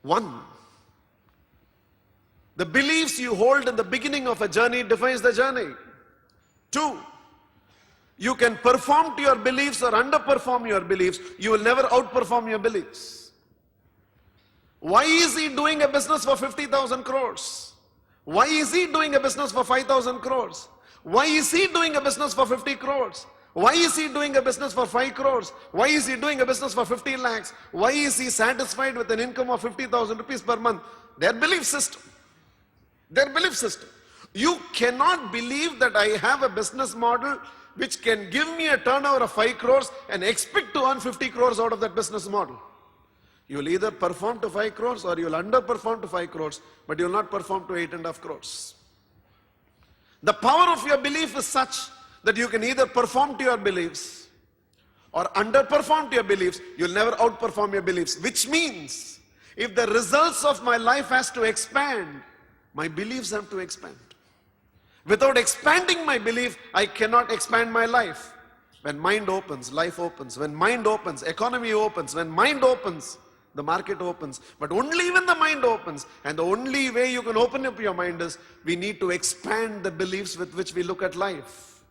One, the beliefs you hold in the beginning of a journey defines the journey. Two, you can perform to your beliefs or underperform your beliefs. You will never outperform your beliefs. Why is he doing a business for 50,000 crores? Why is he doing a business for 5,000 crores? Why is he doing a business for 50 crores? Why is he doing a business for 5 crores? Why is he doing a business for 50 lakhs? Why is he satisfied with an income of 50,000 rupees per month? Their belief system. Their belief system. You cannot believe that I have a business model which can give me a turnover of 5 crores and expect to earn 50 crores out of that business model. You will either perform to 5 crores or you will underperform to 5 crores, but you will not perform to 8.5 crores. The power of your belief is such that you can either perform to your beliefs or underperform to your beliefs. You will never outperform your beliefs, which means if the results of my life has to expand, my beliefs have to expand. Without expanding my belief, I cannot expand my life. When mind opens, life opens. When mind opens, economy opens. When mind opens, the market opens. But only when the mind opens, and the only way you can open up your mind is, we need to expand the beliefs with which we look at life.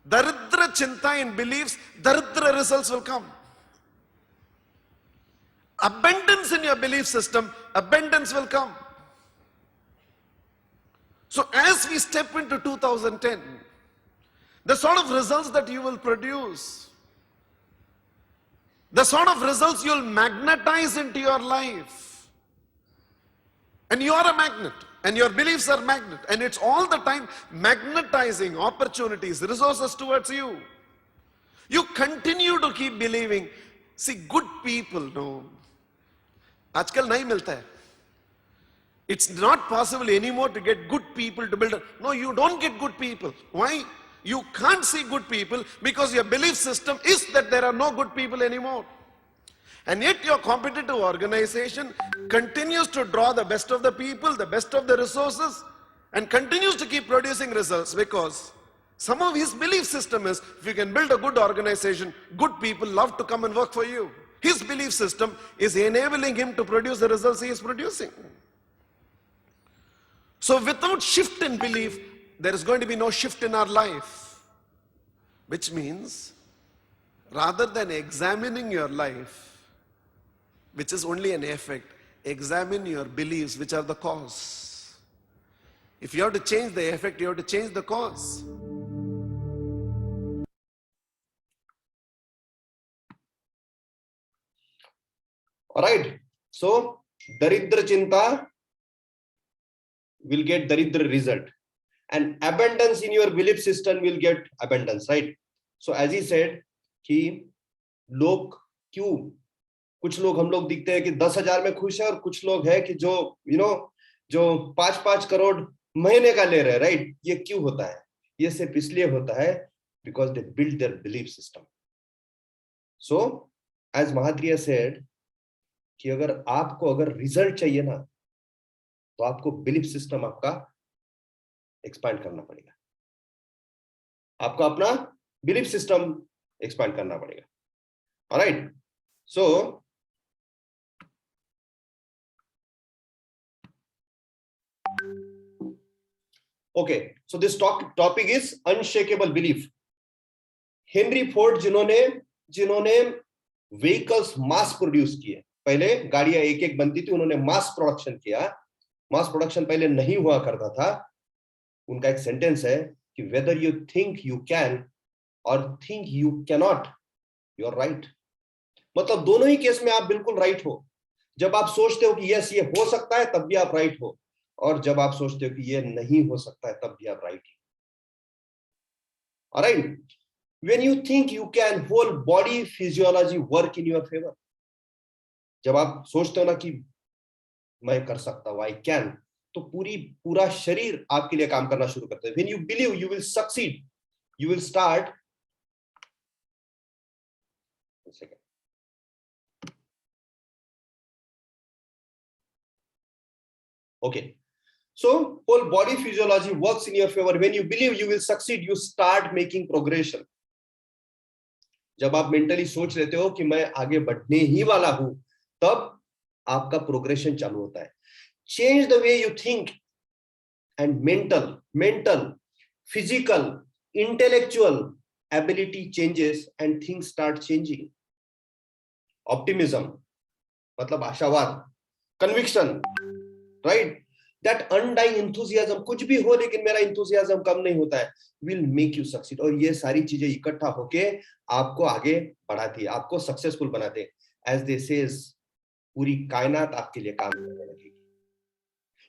Daridra chinta in beliefs, daridra results will come. Abundance in your belief system, abundance will come. So as we step into 2010, the sort of results that you will produce, the sort of results you'll magnetize into your life, and you are a magnet, and your beliefs are magnet, and it's all the time magnetizing opportunities, resources towards you. You continue to keep believing. See, good people, no, आजकल नहीं मिलता है. It's not possible anymore to get good people to build. No, you don't get good people. Why? You can't see good people because your belief system is that there are no good people anymore. And yet your competitive organization continues to draw the best of the people, the best of the resources, and continues to keep producing results because some of his belief system is, if you can build a good organization, good people love to come and work for you. His belief system is enabling him to produce the results he is producing. So without shift in belief, there is going to be no shift in our life. Which means, rather than examining your life, which is only an effect, examine your beliefs, which are the cause. If you have to change the effect, you have to change the cause. All right. So, Daridra Chinta will get Daridra result. And abundance in your belief system will get abundance, right? So as he said कि लोग क्यों, कुछ लोग हम लोग दिखते हैं कि 10,000 में खुश है और कुछ लोग हैं कि जो जो 5-5 करोड़ महीने का ले रहे हैं, राइट? ये क्यों होता है? ये सिर्फ इसलिए होता है because they build their belief system. So as Mahatriya said कि अगर रिजल्ट चाहिए ना, तो आपको बिलीफ सिस्टम आपका एक्सपैंड करना पड़ेगा. आपको अपना बिलीफ सिस्टम एक्सपैंड करना पड़ेगा. Alright. So okay, so this topic is unshakeable belief. Henry Ford जिन्होंने व्हीकल्स मास प्रोड्यूस किए, पहले गाड़ियां एक बनती थी, उन्होंने मास प्रोडक्शन किया. मास प्रोडक्शन पहले नहीं हुआ करता था. उनका एक सेंटेंस है कि whether you think you can or think you cannot, you are right. मतलब दोनों ही केस में आप बिल्कुल राइट हो. जब आप सोचते हो कि यस ये हो सकता है, तब भी आप राइट हो, और जब आप सोचते हो कि ये नहीं हो सकता है, तब भी आप राइट हो. Alright. When you think you can, whole body physiology work in your favour. जब आप सोचते हो ना कि मैं कर सकता हूं, आई कैन, तो पूरा शरीर आपके लिए काम करना शुरू करता है. When you believe you will succeed, you will start. Okay, so whole body physiology works in your favour. When you believe you will succeed, you start making progression. जब आप मेंटली सोच लेते हो कि मैं आगे बढ़ने ही वाला हूं, तब आपका प्रोग्रेशन चालू होता है. Change the way you think and mental, physical, intellectual ability changes and things start changing. Optimism मतलब आशावाद, conviction, right? That undying enthusiasm, कुछ भी हो लेकिन मेरा enthusiasm कम नहीं होता है, will make you succeed. और ये सारी चीजें इकट्ठा होके आपको आगे बढ़ाती है, आपको सक्सेसफुल बनाते हैं. As they says, पूरी कायनात आपके लिए काम करने लगेगी.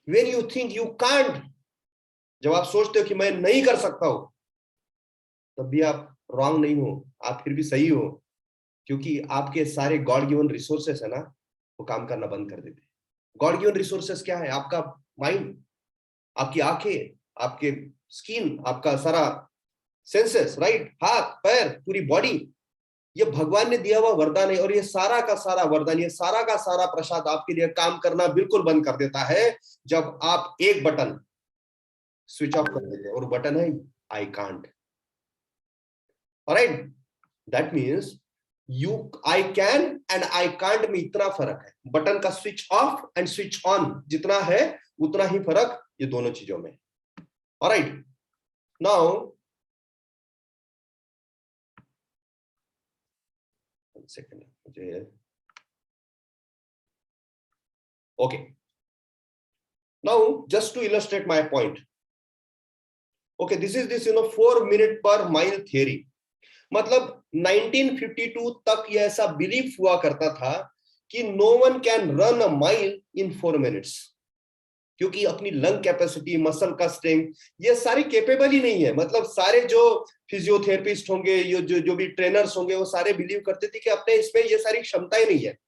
When you think you can't, जब आप सोचते हो कि मैं नहीं कर सकता हूं, तब भी आप रॉन्ग नहीं हो, आप फिर भी सही हो, क्योंकि आपके सारे गॉड गिवन रिसोर्सेस है ना, वो काम करना बंद कर देते हैं. गॉड गिवन रिसोर्सेस क्या है? आपका माइंड, आपकी आंखें, आपके स्किन, आपका सारा सेंसेस, राइट, हाथ पैर, पूरी बॉडी, ये भगवान ने दिया हुआ वरदान है. और ये सारा का सारा वरदान, ये सारा का सारा प्रसाद आपके लिए काम करना बिल्कुल बंद कर देता है जब आप एक बटन स्विच ऑफ कर देते हैं, और बटन है I can't. Alright, that means I can and I can't में इतना फर्क है. बटन का switch off and switch on जितना है उतना ही फर्क ये दोनों चीजों में. Alright, now one second, मुझे okay. Now just to illustrate my point. Okay, this is this 4 minute per mile theory. मतलब 1952 तक ये ऐसा बिलीफ हुआ करता था कि no one can run a mile in 4 minutes, क्योंकि अपनी लंग कैपेसिटी, मसल का स्ट्रेंथ, ये सारी केपेबल ही नहीं है. मतलब सारे जो फिजियोथेरेपिस्ट होंगे, जो भी ट्रेनर्स होंगे, वो सारे बिलीव करते थे कि अपने इसमें ये सारी क्षमताएं नहीं है.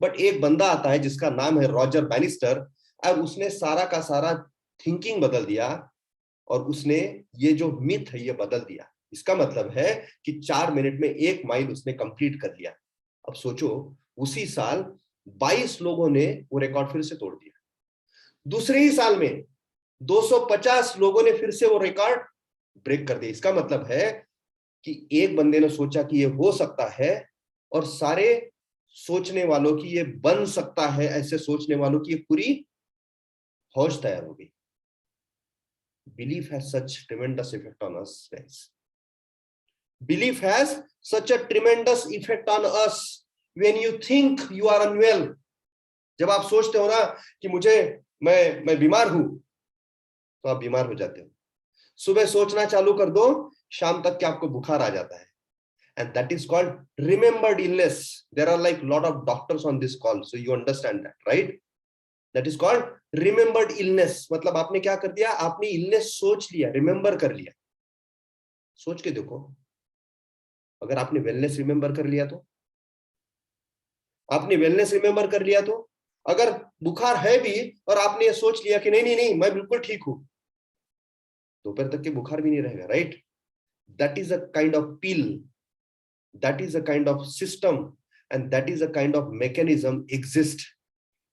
बट एक बंदा आता है जिसका नाम है रॉजर बैनिस्टर, और उसने सारा का सारा थिंकिंग बदल दिया, और उसने ये जो मिथ है ये बदल दिया. इसका मतलब है कि 4 मिनट में 1 माइल उसने कंप्लीट कर लिया. अब सोचो, उसी साल 22 लोगों ने वो रिकॉर्ड फिर से तोड़ दिया. दूसरे ही साल में 250 लोगों ने फिर से वो रिकॉर्ड ब्रेक कर दिया. इसका मतलब है कि एक बंदे ने सोचा कि ये हो सकता है, और सारे सोचने वालों की ये बन सकता है, ऐसे सोचने वालों की पूरी फौज तैयार हो गई. Belief has such tremendous effect on us, guys. Belief has such a tremendous effect on us. When you think you are unwell, जब आप सोचते हो ना कि मैं बीमार हूं, तो आप बीमार हो जाते हो. सुबह सोचना चालू कर दो, शाम तक के आपको बुखार आ जाता है. And that is called remembered illness. There are like lot of doctors on this call, so you understand that, right? That is called remembered illness. मतलब आपने क्या कर दिया? आपने इलनेस सोच लिया, रिमेंबर कर लिया. सोच के देखो, अगर आपने वेलनेस रिमेंबर कर लिया तो, अगर बुखार है भी और आपने ये सोच लिया कि नहीं मैं बिल्कुल ठीक हूं, दोपहर तक के बुखार भी नहीं रहेगा, right? That is a kind of pill, that is a kind of system, and that is a kind of mechanism exist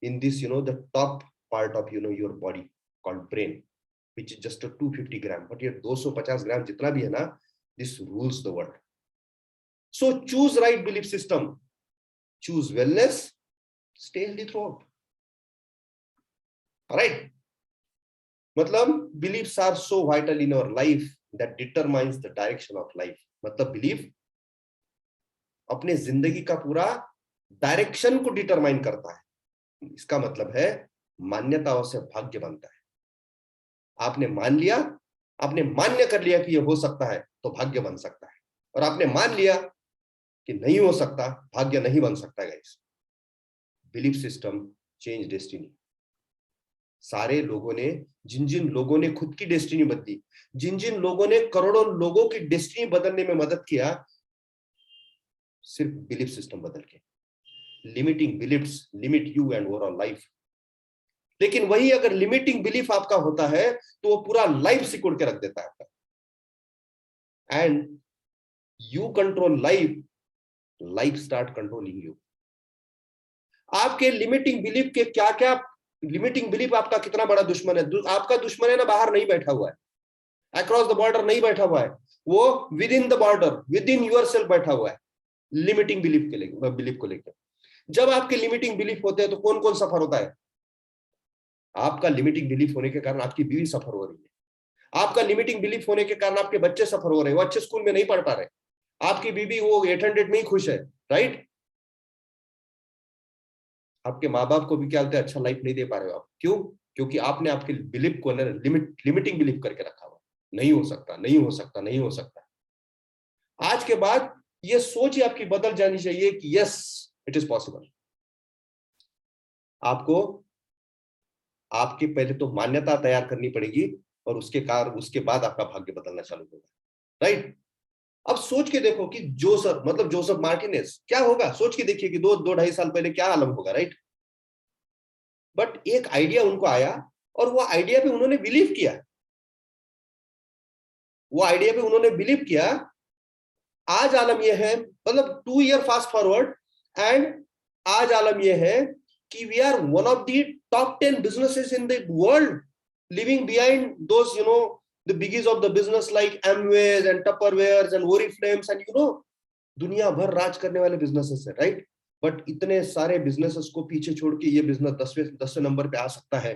in this, the top part of, your body called brain, which is just a 250 gram. But here 250 gram jitna bhi hai na, this rules the world. So choose right belief system, choose wellness, stay healthy throughout. All right. मतलब beliefs are so vital in our life that determines the direction of life. मतलब belief अपने जिंदगी का पूरा direction को determine करता है. इसका मतलब है मान्यताओं से भाग्य बनता है. आपने मान लिया, आपने मान्य कर लिया कि ये हो सकता है, तो भाग्य बन सकता है. और आपने मान लिया कि नहीं हो सकता, भाग्य नहीं बन सकता. Guys, belief system change destiny. सारे लोगों ने, जिन लोगों ने खुद की डेस्टिनी बदली, जिन लोगों ने करोड़ों लोगों की डेस्टिनी बदलने में मदद किया, सिर्फ बिलीफ सिस्टम बदल के. Limiting beliefs limit you and overall life. लेकिन वही अगर लिमिटिंग बिलीफ आपका होता है तो वो पूरा लाइफ सिकुड़ के रख देता है आपका. And you control life, life start controlling you. आपके लिमिटिंग बिलीफ के क्या क्या, लिमिटिंग बिलीफ आपका कितना बड़ा दुश्मन है. आपका दुश्मन है ना, बाहर नहीं बैठा हुआ है, अक्रॉस द बॉर्डर नहीं बैठा हुआ है, वो with in the border, with in yourself बैठा हुआ है, लिमिटिंग बिलीफ को लेकर. जब आपके लिमिटिंग बिलीफ होते हैं तो कौन कौन सफर होता है? आपका लिमिटिंग बिलीफ होने के कारण आपकी बीवी सफर हो रही है, आपका लिमिटिंग बिलीफ होने के कारण आपके बच्चे सफर हो रहे हैं, वो अच्छे स्कूल में नहीं पढ़ पा रहे, आपकी बीवी वो 800 में ही खुश है, राइट? आपके माँ बाप को भी क्या बोलते हैं, अच्छा लाइफ नहीं दे पा रहे हो आप, क्यों? क्योंकि आपने आपके बिलीफ को लिमिटिंग बिलीफ करके रखा हुआ, नहीं हो सकता, नहीं हो सकता, नहीं हो सकता। आज के बाद ये सोच ही आपकी बदल जानी चाहिए कि यस इट इज पॉसिबल। आपको आपकी पहले तो मान्यता तैयार करनी पड़ेगी और उसके बाद आपका भाग्य बदलना चालू होगा, राइट? अब सोच के देखो कि जोसेफ मार्टिनेज क्या होगा, सोच के देखिए कि 2-2.5 साल पहले क्या आलम होगा, राइट? बट एक आइडिया उनको आया और वो आइडिया पे उन्होंने बिलीव किया, आज आलम यह है, मतलब 2 ईयर फास्ट फॉरवर्ड एंड आज आलम यह है कि we are one of the top 10 businesses in the world, living behind those the biggies of the business like Amways and Tupperwares and Oriflames and दुनिया भर राज करने वाले बिजनेसेस है, राइट? बट इतने सारे बिजनेसेस को पीछे छोड़ के ये बिजनेस 10वें नंबर पे आ सकता है,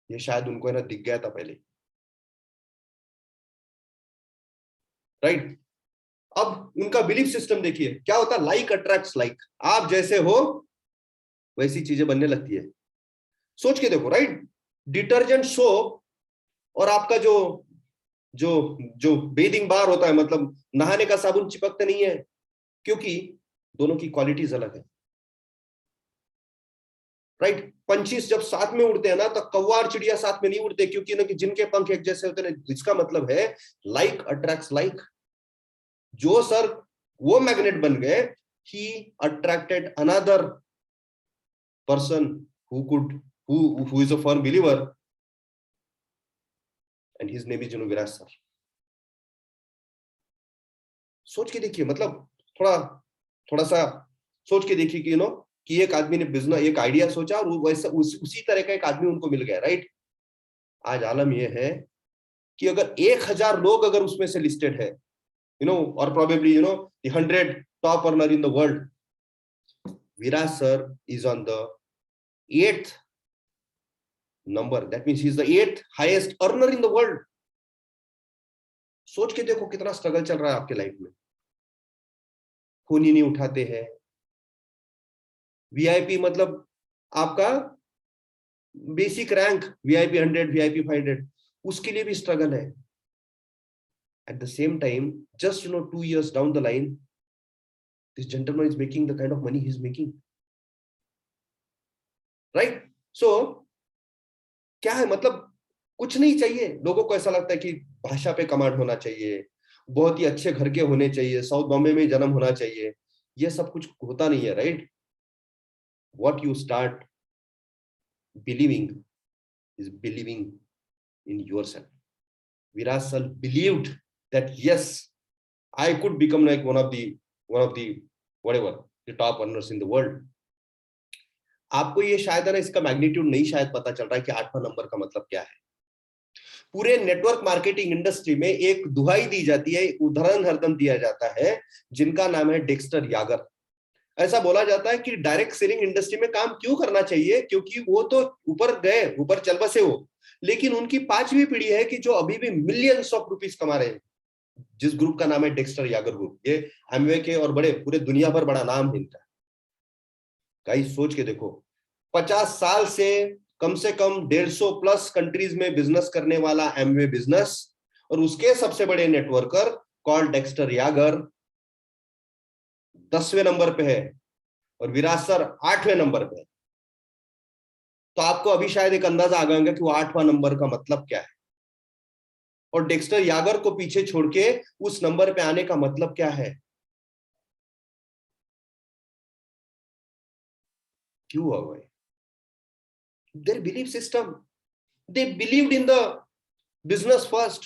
ये शायद उनको है ना दिख गया था पहले, राइट? अब उनका बिलीफ सिस्टम देखिए क्या होता है, लाइक अट्रैक्ट्स लाइक, आप जैसे हो वैसी चीजें बनने लगती है। सोच के देखो, राइट? डिटर्जेंट सोप और आपका जो जो जो बेदिंग बार होता है, मतलब नहाने का साबुन चिपकते नहीं है, क्योंकि दोनों की क्वालिटीज अलग है, राइट? पंछीज जब साथ में उड़ते हैं ना तो कौवा और चिड़िया साथ में नहीं उड़ते, क्योंकि ना कि जिनके पंख एक जैसे होते हैं, इसका मतलब है लाइक अट्रैक्ट्स लाइक। जो सर वो मैग्नेट बन गए, he attracted another person who is a firm believer and his name is Viraj sir. सोच के देखिए, मतलब थोड़ा सा सोच के देखिए कि कि एक आदमी ने बिजनेस एक आइडिया सोचा और वैसा उसी तरह का एक आदमी उनको मिल गया, राइट? आज आलम यह है कि अगर 1000 लोग अगर उसमें से लिस्टेड है, और probably 100 top earner in the world, Viraj sir is on the 8th number, that means he is the 8th highest earner in the world। सोच के देखो कितना स्ट्रगल चल रहा है आपके लाइफ में, फोन ही नहीं उठाते हैं, वीआईपी मतलब आपका बेसिक रैंक वीआईपी 100 वीआईपी 500, उसके लिए भी स्ट्रगल है। At the same time, just 2 years down the line, this gentleman is making the kind of money he's making, right? So क्या है, मतलब कुछ नहीं चाहिए। लोगों को ऐसा लगता है कि भाषा पे कमांड होना चाहिए, बहुत ही अच्छे घर के होने चाहिए, साउथ बॉम्बे में जन्म होना चाहिए, ये सब कुछ होता नहीं है, right? What you start believing is believing in yourself। Viraj sir believed that yes, I could become like one of the whatever the top earners in the world। आपको ये शायद है ना इसका मैग्नीट्यूड नहीं शायद पता चल रहा है कि 8वां नंबर का मतलब क्या है। पूरे नेटवर्क मार्केटिंग इंडस्ट्री में एक दुहाई दी जाती है, उदाहरण हरदम दिया जाता है, जिनका नाम है डेक्स्टर यागर। ऐसा बोला जाता है कि डायरेक्ट सेलिंग इंडस्ट्री में काम क्यों करना चाहिए, क्योंकि वो तो ऊपर गए, ऊपर चल बसे हो, लेकिन उनकी 5वीं पीढ़ी है कि जो अभी भी मिलियंस ऑफ रुपीस कमा रहे हैं, जिस ग्रुप का नाम है डेक्स्टर यागर ग्रुप। ये एमवे के और बड़े पूरे दुनिया भर बड़ा नाम है इनका। गाइस सोच के देखो, 50 साल से कम 150+ कंट्रीज में बिजनेस करने वाला एमवे बिजनेस, और उसके सबसे बड़े नेटवर्कर कॉल डेक्स्टर यागर 10वें नंबर पे है और विराज सर 8वें नंबर पे है। तो आपको अभी शायद एक अंदाजा आ गया कि वो 8वां नंबर का मतलब क्या है, और डेक्स्टर यागर को पीछे छोड़ के उस नंबर पे आने का मतलब क्या है। क्यों हुआ भाई? Their belief system, they believed in the business first।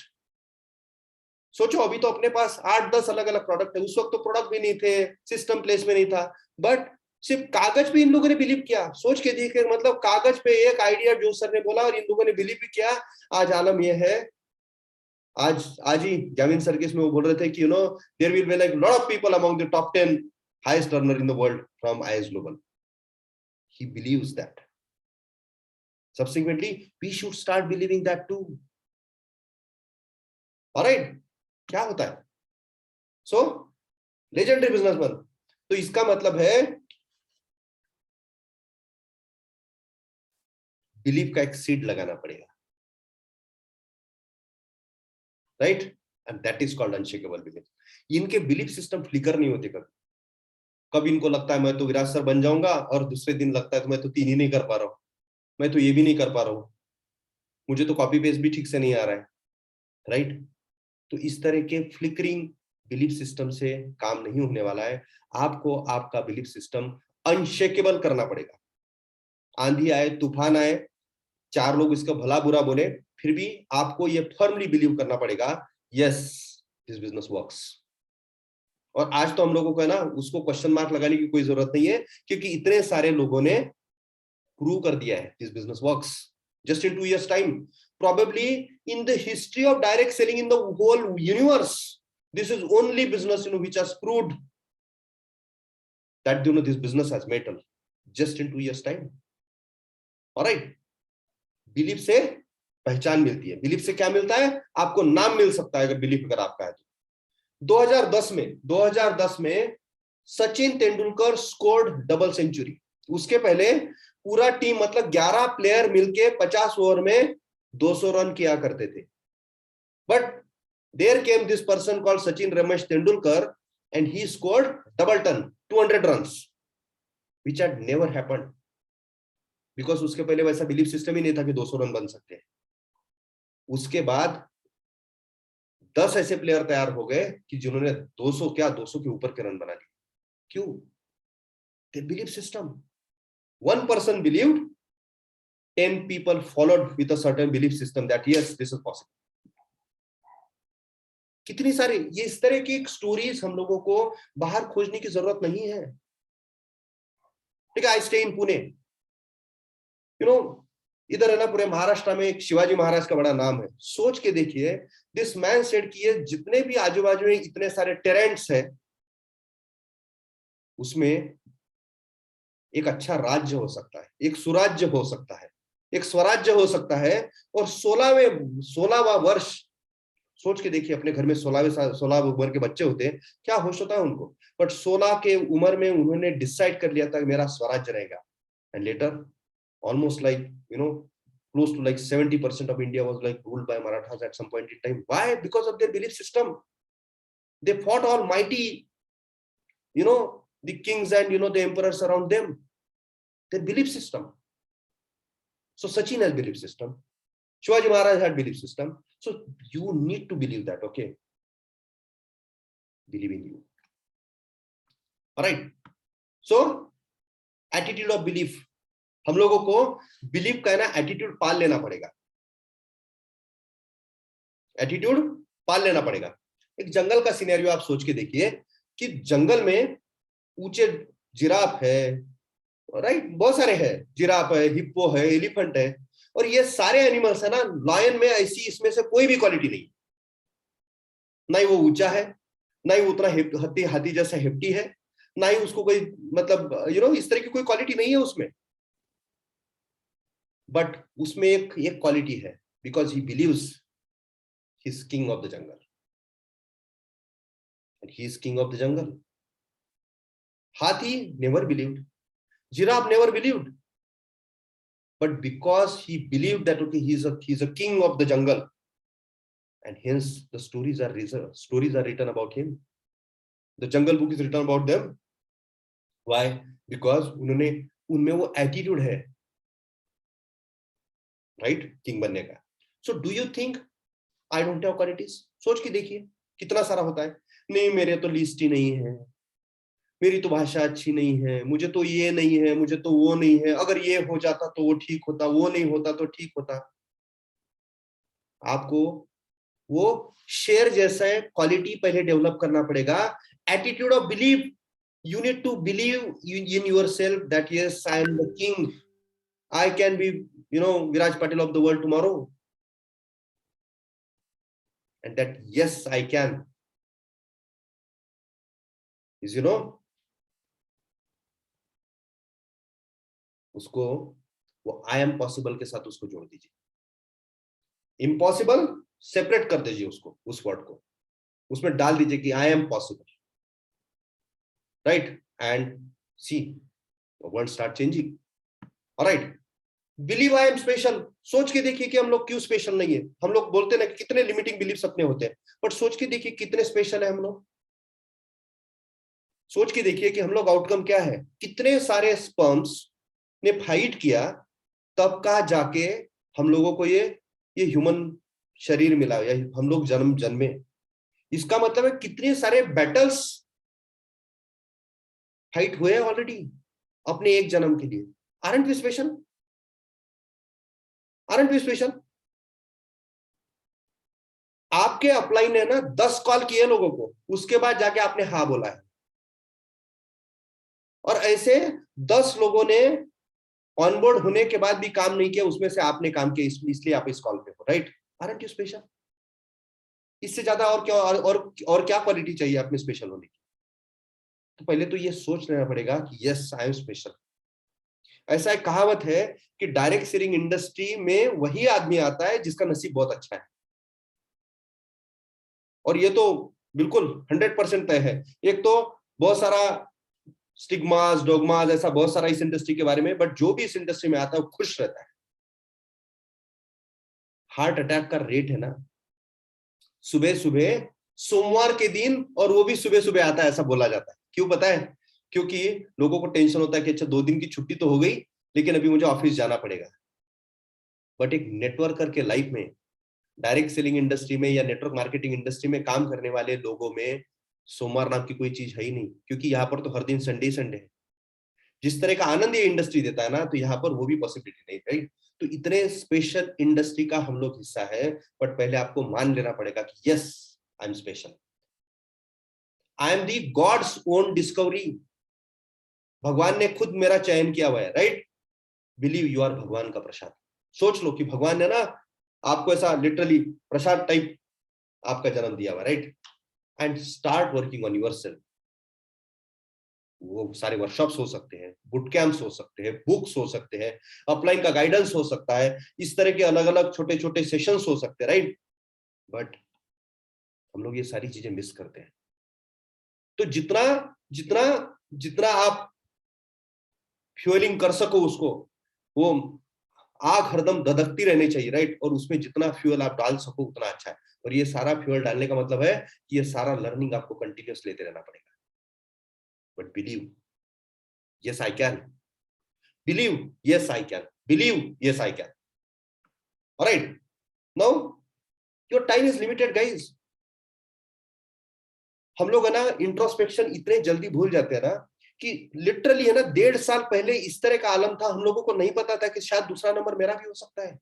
सोचो अभी तो अपने पास 8-10 अलग अलग प्रोडक्ट है, उस वक्त तो प्रोडक्ट भी नहीं थे, सिस्टम प्लेस में नहीं था, बट सिर्फ कागज पे इन लोगों ने बिलीव किया। सोच के देखिए, मतलब कागज पे एक आइडिया जो सर ने बोला और इन लोगों ने बिलीव भी किया। आज आलम यह है, आज ही जामिन सर्किस में वो बोल रहे थे कि there will be like lot of people among the top 10 highest earner in the world from IS Global. he believes that. Subsequently, we should start believing that too. Alright, क्या होता है? So, legendary businessman. तो इसका मतलब है believe का एक seed लगाना पड़ेगा, right? And that is called unshakeable belief. इनके बिलीफ सिस्टम फ्लिकर नहीं होते कभी. कभी इनको लगता है मैं तो विराट सर बन जाऊंगा, और दूसरे दिन लगता है तो मैं तो 3 ही नहीं कर पा रहा हूं, मैं तो ये भी नहीं कर पा रहा हूं, मुझे तो कॉपी पेस्ट भी ठीक से नहीं आ रहा है, राइट? तो इस तरह के फ्लिकरिंग बिलीफ सिस्टम से काम नहीं होने वाला है. आपको आपका बिलीफ सिस्टम अनशेकेबल करना पड़ेगा. आंधी आए, तूफान आए, 4 लोग इसका भला बुरा बोले, फिर भी आपको ये फर्मली बिलीव करना पड़ेगा, यस दिस बिजनेस वर्क्स. और आज तो हम लोगों को है ना, उसको क्वेश्चन मार्क लगाने की कोई जरूरत नहीं है, क्योंकि इतने सारे लोगों ने प्रूव कर दिया है this business works just in 2 years time. Probably in the history of direct selling in the whole universe, this is only business which has proved that this business has made it just in 2 years time. All right, belief से पहचान मिलती है. Belief से क्या मिलता है? आपको नाम मिल सकता है अगर बिलीफ अगर आपका है तो. 2010 में Sachin Tendulkar scored double century. उसके पहले पूरा टीम मतलब 11 प्लेयर मिलके 50 ओवर में 200 रन किया करते थे. But there came this person called Sachin Ramesh Tendulkar and he scored double ton 200 runs, which had never happened, because उसके पहले वैसा बिलीफ सिस्टम ही नहीं था कि 200 रन बन सकते हैं. उसके बाद 10 ऐसे प्लेयर तैयार हो गए कि जिन्होंने 200 के ऊपर के रन बना लिए. क्यों? their belief system. One person believed, 10 people followed with a certain belief system that yes, this is possible. कितनी सारी ये इस तरह की स्टोरीज हम लोगों को बाहर खोजने की जरूरत नहीं है. ठीक है, आई स्टे इन पुणे. इधर है ना पूरे महाराष्ट्र में एक शिवाजी महाराज का बड़ा नाम है. सोच के देखिए, दिस मैन सेड कि ये जितने भी आजू बाजू में इतने सारे टेरेंट्स हैं, उसमें एक अच्छा राज्य हो सकता है, एक सुराज्य हो सकता है, एक स्वराज्य हो सकता है. और 16वां वर्ष, सोच के देखिए अपने घर में 16 उम्र के बच्चे होते हैं, क्या होश होता है उनको. बट 16 के उम्र में उन्होंने डिसाइड कर लिया था कि मेरा स्वराज्य रहेगा. And later almost like close to like 70% of India was like ruled by Marathas at some point in time. Why? Because of their belief system. They fought all mighty, the kings and the emperors around them. Their belief system. So Sachin has belief system. Shivaji Maharaj had belief system. So you need to believe that. Okay, believe in you. All right. So attitude of belief. हम लोगों को believe का ना attitude पाल लेना पड़ेगा. Attitude पाल लेना पड़ेगा. एक जंगल का सिनेरियो आप सोच के देखिए कि जंगल में ऊंचे जिराफ है, राइट, बहुत सारे हैं. जिराफ है, हिप्पो है, एलिफेंट है, और ये सारे एनिमल्स है ना. लायन में ऐसी इसमें से कोई भी क्वालिटी नहीं. ना ही वो ऊंचा है, ना ही उतना हाथी जैसा हेप्टी है, ना ही उसको कोई मतलब इस तरह की कोई क्वालिटी नहीं है उसमें. बट उसमें एक क्वालिटी है, because he believes he is king of the jungle. He is king of the jungle. हाथी never believed, giraffe never believed, but because he believed that okay, he's a king of the jungle, and hence the stories are written about him. The Jungle Book is written about them. Why? Because उनमें वो attitude है, right, king बनने का. So do you think I don't have qualities? सोच के देखिए कितना सारा होता है. नहीं, मेरे तो लिस्ट ही नहीं है, मेरी तो भाषा अच्छी नहीं है, मुझे तो ये नहीं है, मुझे तो वो नहीं है, अगर ये हो जाता तो वो ठीक होता, वो नहीं होता तो ठीक होता. आपको वो शेर जैसा क्वालिटी पहले डेवलप करना पड़ेगा. Attitude of believe. You need to believe in yourself that yes, I am the king. I can be, Viraj Patel of the world tomorrow. And that yes, I can. Is उसको वो आई am possible के साथ उसको जोड़ दीजिए। Impossible separate कर दीजिए उसको, उस वर्ड को उसमें डाल दीजिए कि I am possible, right, and see word start changing. Alright, believe I am special. सोच के देखिए कि हम लोग क्यों स्पेशल नहीं है। हम लोग बोलते ना कि कितने लिमिटिंग बिलीफ्स अपने होते हैं, बट सोच के देखिए कितने स्पेशल है हम लोग। सोच के देखिए कि हम लोग आउटकम क्या है। कितने सारे स्पर्म्स ने फाइट किया, तब कहा जाके हम लोगों को ये ह्यूमन शरीर मिला या हम लोग जन्म जन्मे। इसका मतलब है कितने सारे बैटल्स फाइट हुए ऑलरेडी अपने एक जन्म के लिए। Aren't we special? Aren't we special? आपके अपलाइन ने ना 10 कॉल किए लोगों को, उसके बाद जाके आपने हाँ बोला है। और ऐसे 10 लोगों ने ऑनबोर्ड होने के बाद भी काम नहीं किया, उसमें से आपने काम किया, इसलिए आप इस कॉल पे हो, राइट? Aren't you special? इससे ज्यादा और क्या और क्या क्वालिटी चाहिए आप में स्पेशल होने की? तो पहले तो ये सोच लेना पड़ेगा कि यस आई एम स्पेशल। ऐसा एक कहावत है कि डायरेक्ट सेलिंग इंडस्ट्री में वही आदमी आता है जिसका नसीब बहुत अच्छा है। और ये तो बिल्कुल 100% तय है। एक तो बहुत सारा स्टिग्मास, डोगमास, ऐसा बहुत सारा इस इंडस्ट्री के बारे में, बट जो भी इस इंडस्ट्री में आता है वो खुश रहता है। हार्ट अटैक का रेट है ना सुबह सुबह, सोमवार के दिन, और वो भी सुबह सुबह आता है, ऐसा बोला जाता है। क्यों पता है? क्योंकि लोगों को टेंशन होता है कि अच्छा 2 दिन की छुट्टी तो हो गई, लेकिन अभी मुझे ऑफिस जाना पड़ेगा। बट एक नेटवर्कर के लाइफ में, डायरेक्ट सेलिंग इंडस्ट्री में या नेटवर्क मार्केटिंग इंडस्ट्री में काम करने वाले लोगों में सोमवार नाम की कोई चीज है ही नहीं, क्योंकि यहाँ पर तो हर दिन संडे संडे है। जिस तरह का आनंद ये इंडस्ट्री देता है ना, तो यहाँ पर वो भी पॉसिबिलिटी नहीं, राइट? तो इतने स्पेशल इंडस्ट्री का हम लोग हिस्सा है, बट पहले आपको मान लेना पड़ेगा कि yes I am special. I am the God's own discovery. भगवान ने खुद मेरा चयन किया हुआ है, राइट? बिलीव यू आर भगवान का प्रसाद। सोच लो कि भगवान ने ना आपको ऐसा लिटरली प्रसाद टाइप आपका जन्म दिया हुआ, right? And start working on yourself. वो सारे वर्कशॉप्स हो सकते हैं, बुट कैंप्स हो सकते हैं, बुक्स हो सकते हैं, अपलाइन का गाइडेंस हो सकता है, इस तरह के अलग अलग छोटे छोटे सेशंस हो सकते हैं, राइट? बट हम लोग ये सारी चीजें मिस करते हैं। तो जितना जितना जितना आप फ्यूलिंग कर सको उसको, वो आग हरदम धधकती रहनी चाहिए, राइट? और उसमें जितना फ्यूल आप डाल सको उतना अच्छा है। और ये सारा फ्यूल डालने का मतलब है कि ये सारा लर्निंग आपको कंटिन्यूस लेते रहना पड़ेगा। But believe yes I can, believe yes I can, believe yes I can. Alright, now your time is limited guys. हम लोग है ना इंट्रोस्पेक्शन इतने जल्दी भूल जाते हैं ना, कि लिटरली है ना 1.5 साल पहले इस तरह का आलम था, हम लोगों को नहीं पता था कि शायद दूसरा नंबर मेरा भी हो सकता है।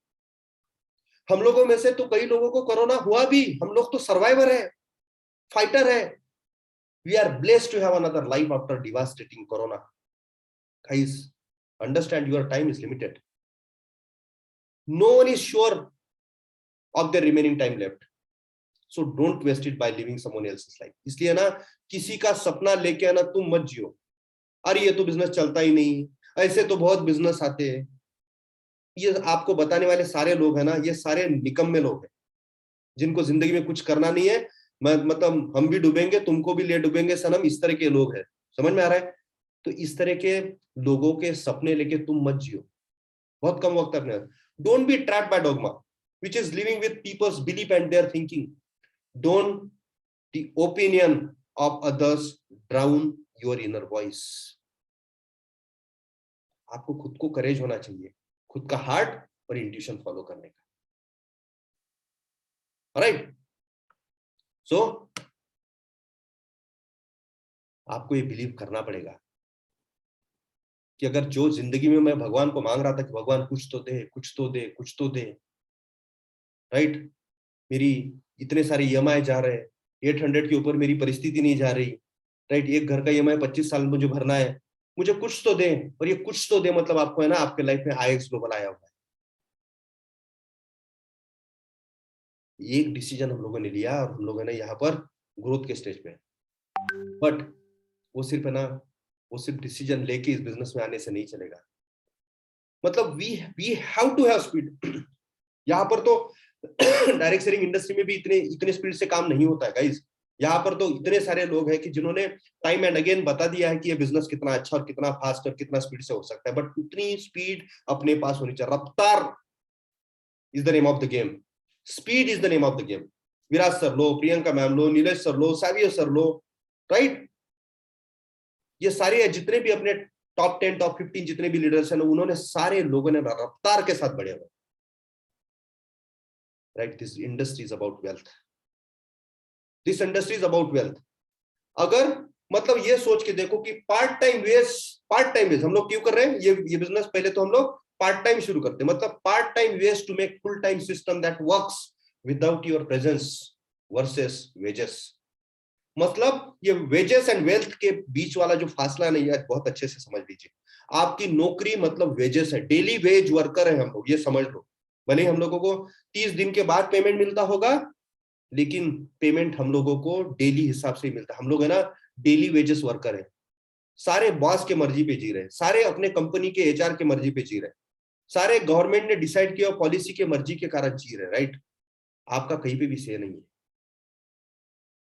हम लोगों में से तो कई लोगों को कोरोना हुआ भी, हम लोग तो सर्वाइवर है, फाइटर है। We are blessed to have another life after devastating corona. Guys, understand your time is limited. No one is sure of their remaining time left. So don't waste it by living someone else's life. इसलिए ना किसी का सपना लेके ना तुम मत जियो। अरे ये तो बिजनेस चलता ही नहीं, ऐसे तो बहुत बिजनेस आते हैं। ये आपको बताने वाले सारे लोग हैं ना, ये सारे निकम्मे लोग हैं जिनको जिंदगी में कुछ करना नहीं है। मतलब हम भी डूबेंगे, तुमको भी ले डूबेंगे सनम, इस तरह के लोग हैं। समझ में आ रहा है? तो इस तरह के लोगों के सपने लेके तुम मत जियो। बहुत कम वक्त अपने। Don't be trapped by dogma which is living with people's belief and their thinking. Don't the opinion of others drown your inner voice. आपको खुद को करेज होना चाहिए, खुद का हार्ट और इंट्यूशन फॉलो करने का। राइट? सो आपको ये बिलीव करना पड़ेगा कि अगर जो जिंदगी में मैं भगवान को मांग रहा था कि भगवान कुछ तो दे, कुछ तो दे, कुछ तो दे, राइट? मेरी इतने सारे ईएमआई जा रहे हैं, 800 के ऊपर मेरी परिस्थिति नहीं जा रही, राइट? एक घर का ईएमआई 25 साल मुझे भरना है, मुझे कुछ तो दे। और ये कुछ तो दे मतलब आपको है ना आपके लाइफ में आईएक्स ग्लोबल आया हुआ है। एक डिसीजन हम लोगों ने लिया और हम लोग है ना यहाँ पर ग्रोथ के स्टेज पे। बट वो सिर्फ है ना, वो सिर्फ डिसीजन लेके इस बिजनेस में आने से नहीं चलेगा। मतलब we have to have speed. यहाँ पर तो डायरेक्ट सेलिंग इंडस्ट्री में भी इतने स्पीड से काम नहीं होता है गाइस। यहाँ पर तो इतने सारे लोग हैं कि जिन्होंने टाइम एंड अगेन बता दिया है कि ये बिजनेस कितना अच्छा और कितना फास्ट और कितना स्पीड से हो सकता है, बट उतनी स्पीड अपने पास होनी चाहिए। रफ्तार is the name of the game, speed is the name of the game. Viraj sir low, Priyanka ma'am low, Nilesh sir low, Savio sir low, right, ये सारे जितने भी अपने टॉप 10 टॉप 15 जितने भी लीडर्स हैं, उन्होंने सारे लोगों ने रफ्तार के साथ बढ़े हुए, right. This industry is about wealth, this industry is about wealth. अगर मतलब ये सोच के देखो कि पार्ट टाइम वेस्ट हम लोग क्यों कर रहे हैं ये बिजनेस, पहले तो हम लोग पार्ट टाइम शुरू करते हैं, मतलब part time waste to make full time system that works without your presence versus wages. मतलब ये वेजेस एंड वेल्थ के बीच वाला जो फासला नहीं है, बहुत अच्छे से समझ लीजिए। आपकी नौकरी मतलब वेजेस है, डेली वेज वर्कर है हम लोग, ये समझ लो। भले ही हम लोगों को 30 दिन के बाद पेमेंट मिलता होगा, लेकिन पेमेंट हम लोगों को डेली हिसाब से ही मिलता है। हम लोग है ना डेली वेजेस वर्कर है, सारे बॉस के मर्जी पे जी रहे हैं, सारे अपने कंपनी के एचआर के मर्जी पे जी रहे हैं, सारे गवर्नमेंट ने डिसाइड किया पॉलिसी के मर्जी के कारण जी रहे हैं, राइट। आपका कहीं पे भी से नहीं है,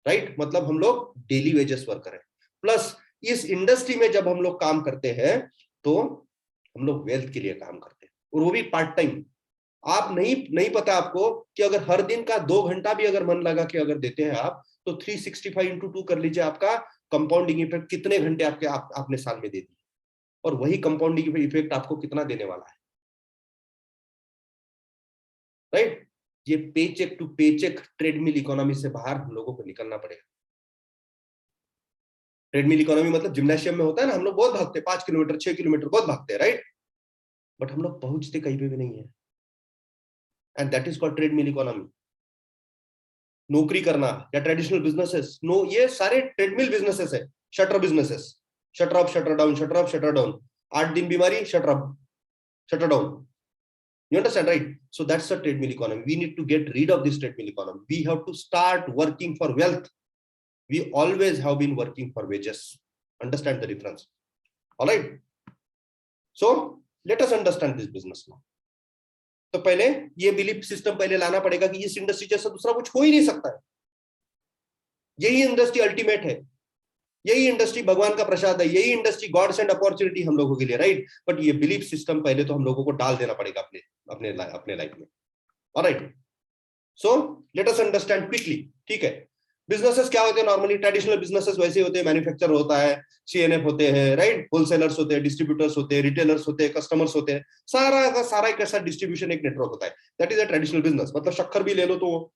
राइट। मतलब हम लोग डेली वेजेस वर्कर है। प्लस इस इंडस्ट्री में जब हम लोग काम करते हैं तो हम लोग वेल्थ के लिए काम करते हैं, और वो भी पार्ट टाइम। आप नहीं पता आपको कि अगर हर दिन का 2 घंटा भी अगर मन लगा के अगर देते हैं आप, तो 365 इंटू 2 कर लीजिए, आपका कंपाउंडिंग इफेक्ट कितने घंटे आपने साल में दे दिए, और वही कंपाउंडिंग इफेक्ट आपको कितना देने वाला है, राइट। ये paycheck to paycheck treadmill economy से बाहर हम लोगों को निकलना पड़ेगा। ट्रेडमिल इकोनॉमी मतलब जिम्नाशियम में होता है ना, हम लोग बहुत भागते हैं, 5 किलोमीटर 6 किलोमीटर बहुत भागते हैं, राइट, बट हम लोग पहुंचते कहीं पे भी नहीं है, and that is called treadmill economy. नौकरी करना या ट्रेडिशनल बिजनेसेस, नो, ये सारे ट्रेडमिल बिजनेसेस है, shutter businesses, shutter up shutter down, shutter up shutter down, 8 दिन बीमारी, shutter up shutter down, you understand, right? So that's a treadmill economy. We need to get rid of this treadmill economy. We have to start working for wealth. We always have been working for wages. Understand the difference? All right, so let us understand this business now. तो पहले ये belief system पहले लाना पड़ेगा कि इस industry जैसा दूसरा कुछ हो ही नहीं सकता है, यही इंडस्ट्री अल्टीमेट है, यही इंडस्ट्री भगवान का प्रसाद है, यही इंडस्ट्री गॉड सेंड अपॉर्चुनिटी हम लोगों के लिए, राइट। बट ये बिलीफ सिस्टम पहले तो हम लोगों को डाल देना पड़ेगा अपने लाइफ में। Alright, so let us understand quickly, ठीक है। बिजनेसेस क्या होते हैं नॉर्मली? ट्रेडिशनल बिजनेसेस वैसे होते हैं, मैन्युफैक्चर होता है, सीएनएफ होते हैं, राइट, होलसेलर्स होते हैं, डिस्ट्रीब्यूटर्स होते हैं, रिटेलर्स होते हैं, कस्टमर्स होते हैं, सारा का सारा एक ऐसा डिस्ट्रीब्यूशन एक नेटवर्क होता है, that is a traditional business. मतलब शक्कर भी ले लो तो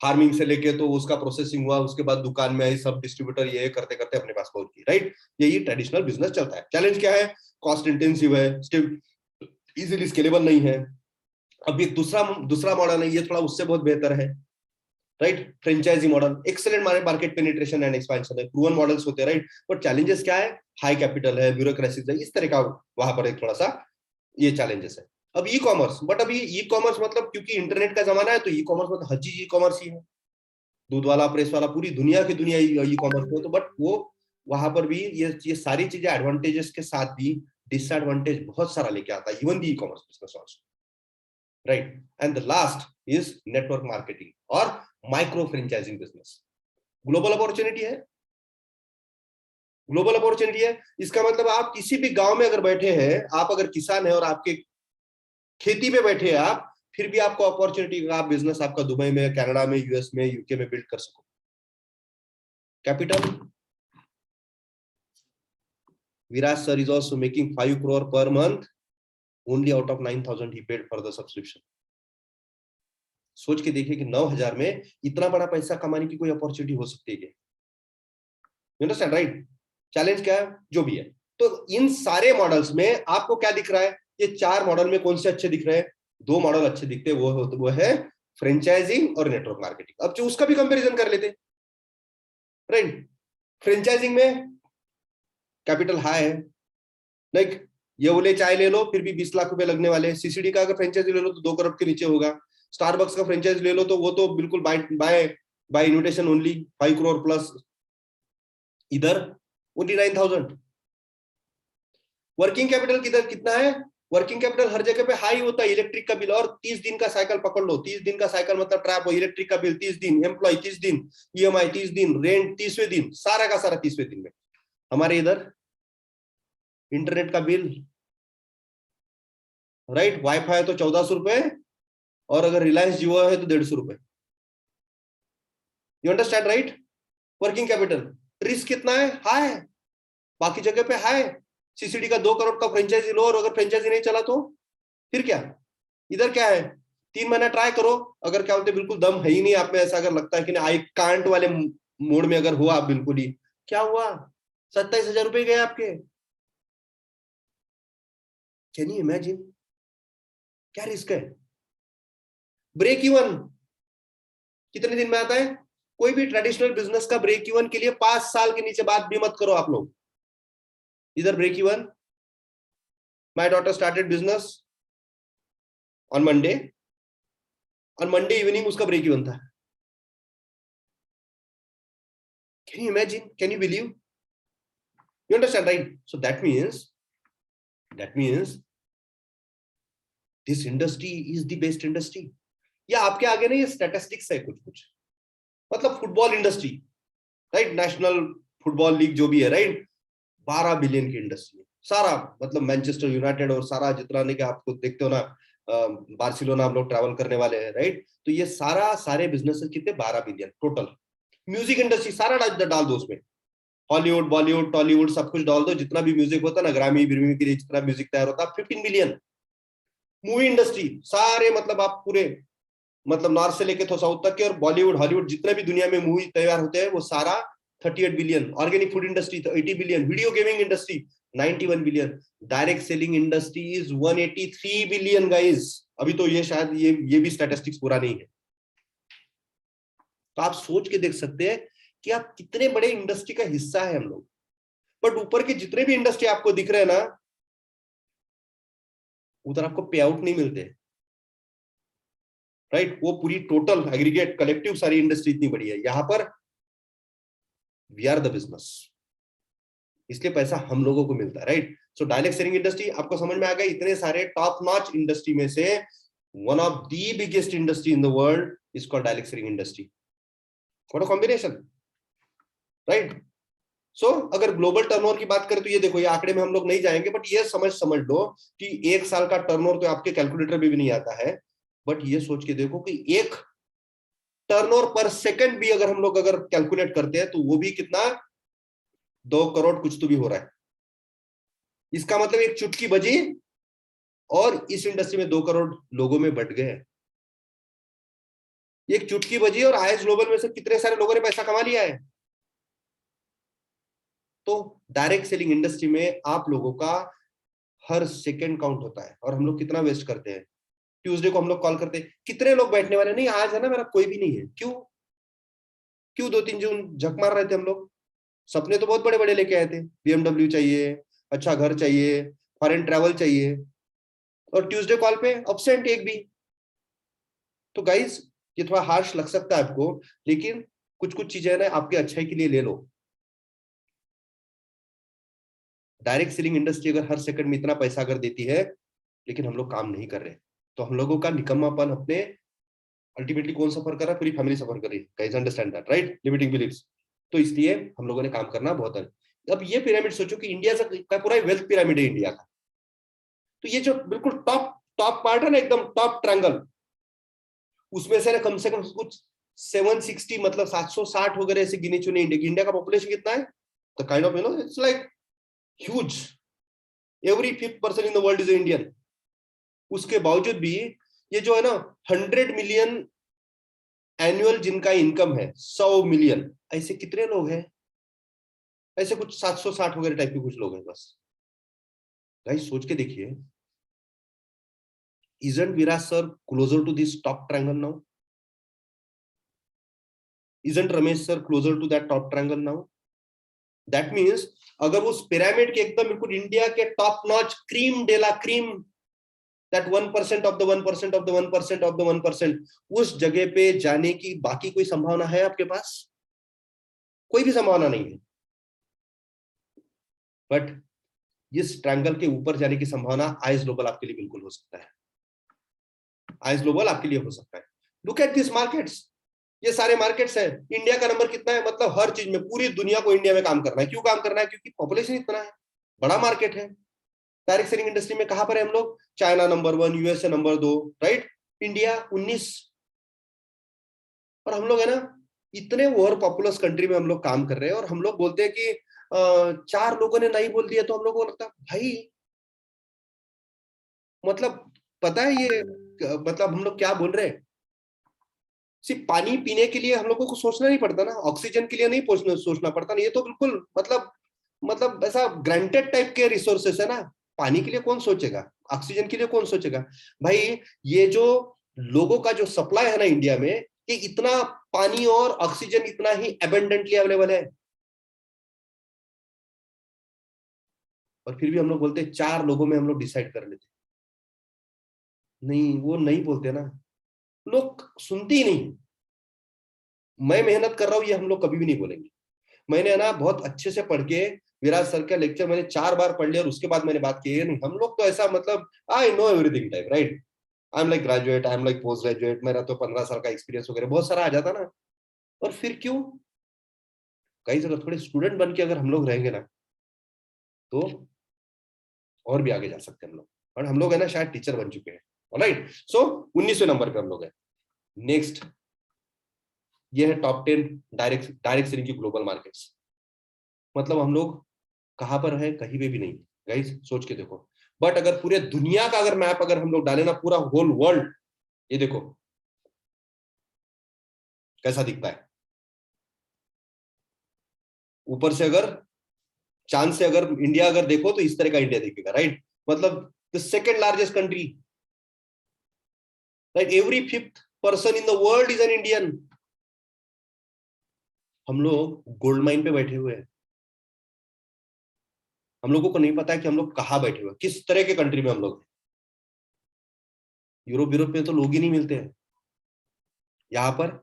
फार्मिंग से लेके तो उसका प्रोसेसिंग हुआ, उसके बाद दुकान में आई, सब डिस्ट्रीब्यूटर ये करते करते अपने पास पहुंच गई, राइट। यही ट्रेडिशनल बिजनेस चलता है। चैलेंज क्या है? कॉस्ट इंटेंसिव है, इजीली स्केलेबल नहीं है। अब एक दूसरा मॉडल है, ये थोड़ा उससे बहुत बेहतर है, right. Franchisee model, excellent market penetration and expansion है, प्रूवन मॉडल्स होते हैं, राइट। बट चैलेंजेस क्या है? हाई कैपिटल है, ब्यूरोक्रेसी है, इस तरह का वहां पर एक थोड़ा सा ये चैलेंजेस है। अब ई कॉमर्स, बट अभी ई कॉमर्स मतलब क्योंकि इंटरनेट का जमाना है, तो ई कॉमर्स मतलब हर चीज ई कॉमर्स ही है, दूध वाला, प्रेस वाला, पूरी दुनिया की दुनिया ई कॉमर्स में। तो बट वो वहां पर भी ये सारी चीजें एडवांटेजेस के साथ भी डिसएडवांटेज बहुत सारा लेके आता है, even the e commerce business also, right. And the last is network marketing और micro franchising business. Global opportunity है, ग्लोबल अपॉर्चुनिटी है। इसका मतलब आप किसी भी गांव में अगर बैठे हैं, आप अगर किसान है और आपके खेती पे बैठे हैं आप, फिर भी आपको अपॉर्चुनिटी, आप बिजनेस आपका दुबई में, कनाडा में, यूएस में, यूके में बिल्ड कर सको। Capital, Viraj sir is also making 5 crore per month only out of 9,000 he paid for the subscription. सोच के देखिए कि 9,000 में इतना बड़ा पैसा कमाने की कोई अपॉर्चुनिटी हो सकती है क्या? You understand, right? चैलेंज क्या है? जो भी है। तो इन सारे मॉडल्स में आपको क्या दिख रहा है? ये 4 मॉडल में कौन से अच्छे दिख रहे हैं? 2 मॉडल अच्छे दिखते हैं, वो है फ्रेंचाइजिंग और नेटवर्क मार्केटिंग। अब जो उसका भी कंपैरिजन कर लेते, राइट। फ्रेंचाइजिंग में कैपिटल हाई है, लाइक ये बोले चाय ले लो फिर भी 20 लाख रुपए लगने वाले। सीसीडी का अगर फ्रेंचाइजी ले लो तो 2 करोड़ के नीचे होगा। स्टारबक्स का फ्रेंचाइज ले लो तो वो तो बिल्कुल by invitation only 5 crore plus, इधर ओनली 9,000। वर्किंग कैपिटल किधर कितना है? वर्किंग कैपिटल हर जगह पे हाई होता है, इलेक्ट्रिक का बिल, और 30 दिन का साइकिल पकड़ लो, 30 दिन का साइकिल मतलब ट्रैप हो, इलेक्ट्रिक का बिल 30 दिन, एम्प्लॉय 30 दिन, ईएमआई 30 दिन, रेंट 30वें दिन, सारा का सारा 30वें दिन में। हमारे इधर इंटरनेट का बिल, राइट, वाईफाई तो 1400 रुपए, और अगर रिलायंस जियो है तो 150 रुपए। You understand, right? Working capital risk कितना है? हाई। बाकी जगह पे हाई, सीसीडी का 2 करोड़ का फ्रेंचाइजी लो, और अगर फ्रेंचाइजी नहीं चला तो फिर क्या? इधर क्या है, 3 महीना ट्राई करो, अगर क्या बोलते बिल्कुल दम है ही नहीं आप में, ऐसा अगर लगता है कि आई कांट वाले मोड में अगर हो आप बिल्कुल ही, क्या हुआ, 27,000 रुपए गए आपके। Can you imagine? क्या रिस्क है? ब्रेक इवन कितने दिन में आता है? कोई भी ट्रेडिशनल बिजनेस का ब्रेक इवन के लिए 5 साल के नीचे बात भी मत करो आप लोग। इधर break even, my daughter started business on Monday, on Monday evening उसका ब्रेक इवन था। Can you imagine? Can you believe? You understand, right? So that means this industry is the best industry. या आपके आगे ना ये statistics है कुछ कुछ, मतलब football industry, right, national football league जो भी है, राइट, 12 बिलियन की इंडस्ट्री है सारा, मतलब मैनचेस्टर यूनाइटेड और सारा जितना नहीं कि आपको देखते हो ना, बार्सिलोना हम लोग ट्रैवल करने वाले हैं, राइट, तो ये सारे बिजनेसेस कितने, 12 बिलियन टोटल। म्यूजिक इंडस्ट्री सारा डाल दो उसमें, हॉलीवुड, बॉलीवुड, टॉलीवुड सब कुछ डाल दो, जितना भी म्यूजिक होता है ना, ग्रामी बिरमी के लिए जितना म्यूजिक तैयार होता है, 15 मिलियन। मूवी इंडस्ट्री सारे, मतलब आप पूरे, मतलब नॉर्थ से लेके तो साउथ तक के, और बॉलीवुड हॉलीवुड जितने भी दुनिया में मूवी तैयार होते हैं वो सारा 38 बिलियन। ऑर्गेनिक फूड इंडस्ट्री तो 80 billion. Video gaming industry 91 billion. Direct selling industry is 183 billion guys. अभी तो ये शायद ये भी स्टैटिस्टिक्स पूरा नहीं है, तो आप सोच के देख सकते हैं कि आप कितने बड़े इंडस्ट्री का हिस्सा है हम लोग। बट ऊपर के जितने भी इंडस्ट्री आपको दिख रहे हैं ना, उधर आपको पे आउट नहीं मिलते, राइट, वो पूरी टोटल एग्रीगेट कलेक्टिव सारी इंडस्ट्री इतनी बड़ी है, यहां पर वी आर द बिजनेस, इसलिए पैसा हम लोगों को मिलता है, right. So direct selling industry आपको समझ में आ गया, इतने सारे टॉप नॉच इंडस्ट्री में से one of the biggest industry in the world is called direct selling industry. What a combination, right. So अगर ग्लोबल टर्नओवर की बात करें तो ये देखो, ये आंकड़े में हम लोग नहीं जाएंगे, बट ये समझ लो कि 1 साल का टर्नओवर तो आपके कैलकुलेटर में भी नहीं आता है, बट ये सोच के देखो कि एक टर्नओवर पर सेकंड भी अगर हम लोग अगर कैलकुलेट करते हैं तो वो भी कितना, 2 करोड़ कुछ तो भी हो रहा है। इसका मतलब एक चुटकी बजी और इस इंडस्ट्री में 2 करोड़ लोगों में बट गए। एक चुटकी बजी और आईएस ग्लोबल में से कितने सारे लोगों ने पैसा कमा लिया है। तो डायरेक्ट सेलिंग इंडस्ट्री में आप लोगों का हर सेकंड काउंट होता है, और हम लोग कितना वेस्ट करते हैं। ट्यूसडे को हम लोग कॉल करते हैं, कितने लोग बैठने वाले, नहीं आज है ना मेरा कोई भी नहीं है, क्यों 2-3 जून झक मार रहे थे हम लोग, सपने तो बहुत बड़े बड़े लेके आए थे, बीएमडब्ल्यू चाहिए, अच्छा घर चाहिए, फॉरेन ट्रैवल चाहिए, और ट्यूसडे कॉल पे अब्सेंट एक भी। तो गाइस ये थोड़ा हार्श लग सकता है आपको, लेकिन कुछ कुछ चीजें ना आपके अच्छाई के लिए ले लो। डायरेक्ट सेलिंग इंडस्ट्री अगर हर सेकंड में इतना पैसा अगर देती है, लेकिन हम लोग काम नहीं कर रहे, तो हम लोगों का निकम्मापन अपने अल्टीमेटली कौन सफर कर रहा है, पूरी फैमिली सफर कर रही है। Guys understand that, right, limiting beliefs. तो इसलिए हम लोगों ने काम करना बहुत है। अब ये पिरामिड सोचो कि इंडिया का पूरा वेल्थ पिरामिड है इंडिया का, तो ये जो बिल्कुल टॉप टॉप पार्ट है ना, एकदम टॉप ट्रायंगल, उसमें से ना कम से कम कुछ 760 मतलब 760 वगैरह ऐसे गिने चुने इंडिया का पॉपुलेशन कितना है, तो kind of its like huge, every 5th person in the world is Indian. उसके बावजूद भी ये जो है ना 100 मिलियन एनुअल जिनका इनकम है, 100 मिलियन, ऐसे कितने लोग हैं, ऐसे कुछ 760 वगैरह टाइप के कुछ लोग हैं बस। गाइस सोच के देखिए, isn't Viraj sir closer to this top triangle now? Isn't Ramesh sir closer to that top triangle now? That means अगर उस पिरामिड के एकदम बिल्कुल इंडिया के top notch cream de la cream, that 1% of the 1% of the 1% of the 1%, उस जगह पे जाने की बाकी कोई संभावना है आपके पास? कोई भी संभावना नहीं है। बट इस ट्रायंगल के ऊपर जाने की संभावना आईएस ग्लोबल आपके लिए बिल्कुल हो सकता है, आईएस ग्लोबल आपके लिए हो सकता है। लुक एट दिस मार्केट्स, ये सारे मार्केट्स हैं। इंडिया का नंबर कितना है, मतलब हर चीज में पूरी दुनिया को इंडिया में काम करना है। क्यों काम करना है? क्योंकि पॉपुलेशन इतना है, बड़ा मार्केट है। डायरेक्ट सेलिंग इंडस्ट्री में कहां पर है हम लोग? China number 1, USA number 2, right, India 19। और हम लोग है ना इतने ओवर पॉपुलस कंट्री में हम लोग काम कर रहे हैं, और हम लोग बोलते हैं कि 4 लोगों ने नहीं बोल दिया तो हम लोगों को लगता है भाई, मतलब पता है ये मतलब हम लोग क्या बोल रहे हैं? सिर्फ पानी पीने के लिए हम लोगों को सोचना नहीं पड़ता ना, ऑक्सीजन के लिए नहीं सोचना पड़ता ना। ये तो बिल्कुल मतलब ऐसा ग्रांटेड टाइप के रिसोर्सेस है ना। पानी के लिए कौन सोचेगा, ऑक्सीजन के लिए कौन सोचेगा भाई? ये जो लोगों का जो सप्लाई है ना इंडिया में, ये इतना पानी और ऑक्सीजन इतना ही एबंडेंटली अवेलेबल है, और फिर भी हम लोग बोलते हैं 4 लोगों में हम लोग डिसाइड कर लेते। नहीं, वो नहीं बोलते ना, लोग सुनते ही नहीं। मैं मेहनत कर रहा हूं ये हम लोग कभी भी नहीं बोलेंगे। मैंने है ना बहुत अच्छे से पढ़ के विराज सर का लेक्चर मैंने 4 बार पढ़ लिया और उसके बाद मैंने बात की है। नहीं, हम लोग तो ऐसा मतलब I know everything type, right, I am like graduate, I am like post graduate, मेरा तो 15 साल का एक्सपीरियंस वगैरह बहुत सारा आ जाता ना। और फिर क्यों, कई जगह थोड़े स्टूडेंट बन के अगर हम लोग रहेंगे ना तो और भी आगे जा सकते हैं हम लोग। और हम लोग है ना शायद टीचर बन चुके हैं। ऑलराइट, सो 19वें नंबर पे हम लोग हैं। नेक्स्ट, ये है टॉप 10 डायरेक्ट सेलिंग की ग्लोबल मार्केट्स। मतलब हम लोग कहां पर है? कहीं पे भी नहीं गाइस, सोच के देखो। बट अगर पूरे दुनिया का अगर मैप अगर हम लोग डालें ना, पूरा होल वर्ल्ड, ये देखो कैसा दिखता है। ऊपर से अगर चांद से अगर इंडिया अगर देखो तो इस तरह का इंडिया दिखेगा, राइट। मतलब the second largest country, right, every 5th person in the world is an Indian. हम लोग गोल्ड माइन पे बैठे हुए हैं। हम लोगों को नहीं पता है कि हम लोग कहाँ बैठे हुए हैं, किस तरह के कंट्री में हम लोग हैं। यूरोप में तो लोग ही नहीं मिलते हैं। यहाँ पर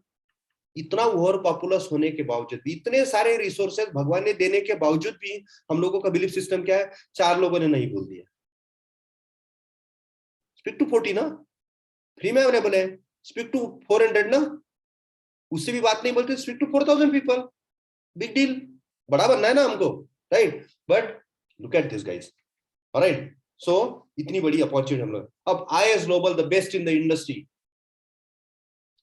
इतना ओवर पॉपुलस होने के बावजूद भी, इतने सारे रिसोर्सेज भगवान ने देने के बावजूद भी, हम लोगों का बिलीफ सिस्टम क्या है? 4 लोगों ने नहीं बोल दिया। स्पीक टू 40 ना, फ्री में अवेलेबल है। स्पीक टू 400 ना, उससे भी बात नहीं बोलते। Speak to 4000 people, big deal, बड़ा बनना है ना हमको, right. But look at this guys, alright. So इतनी बड़ी अपॉर्चुनिटी हम लोग। अब IS global the best in the industry,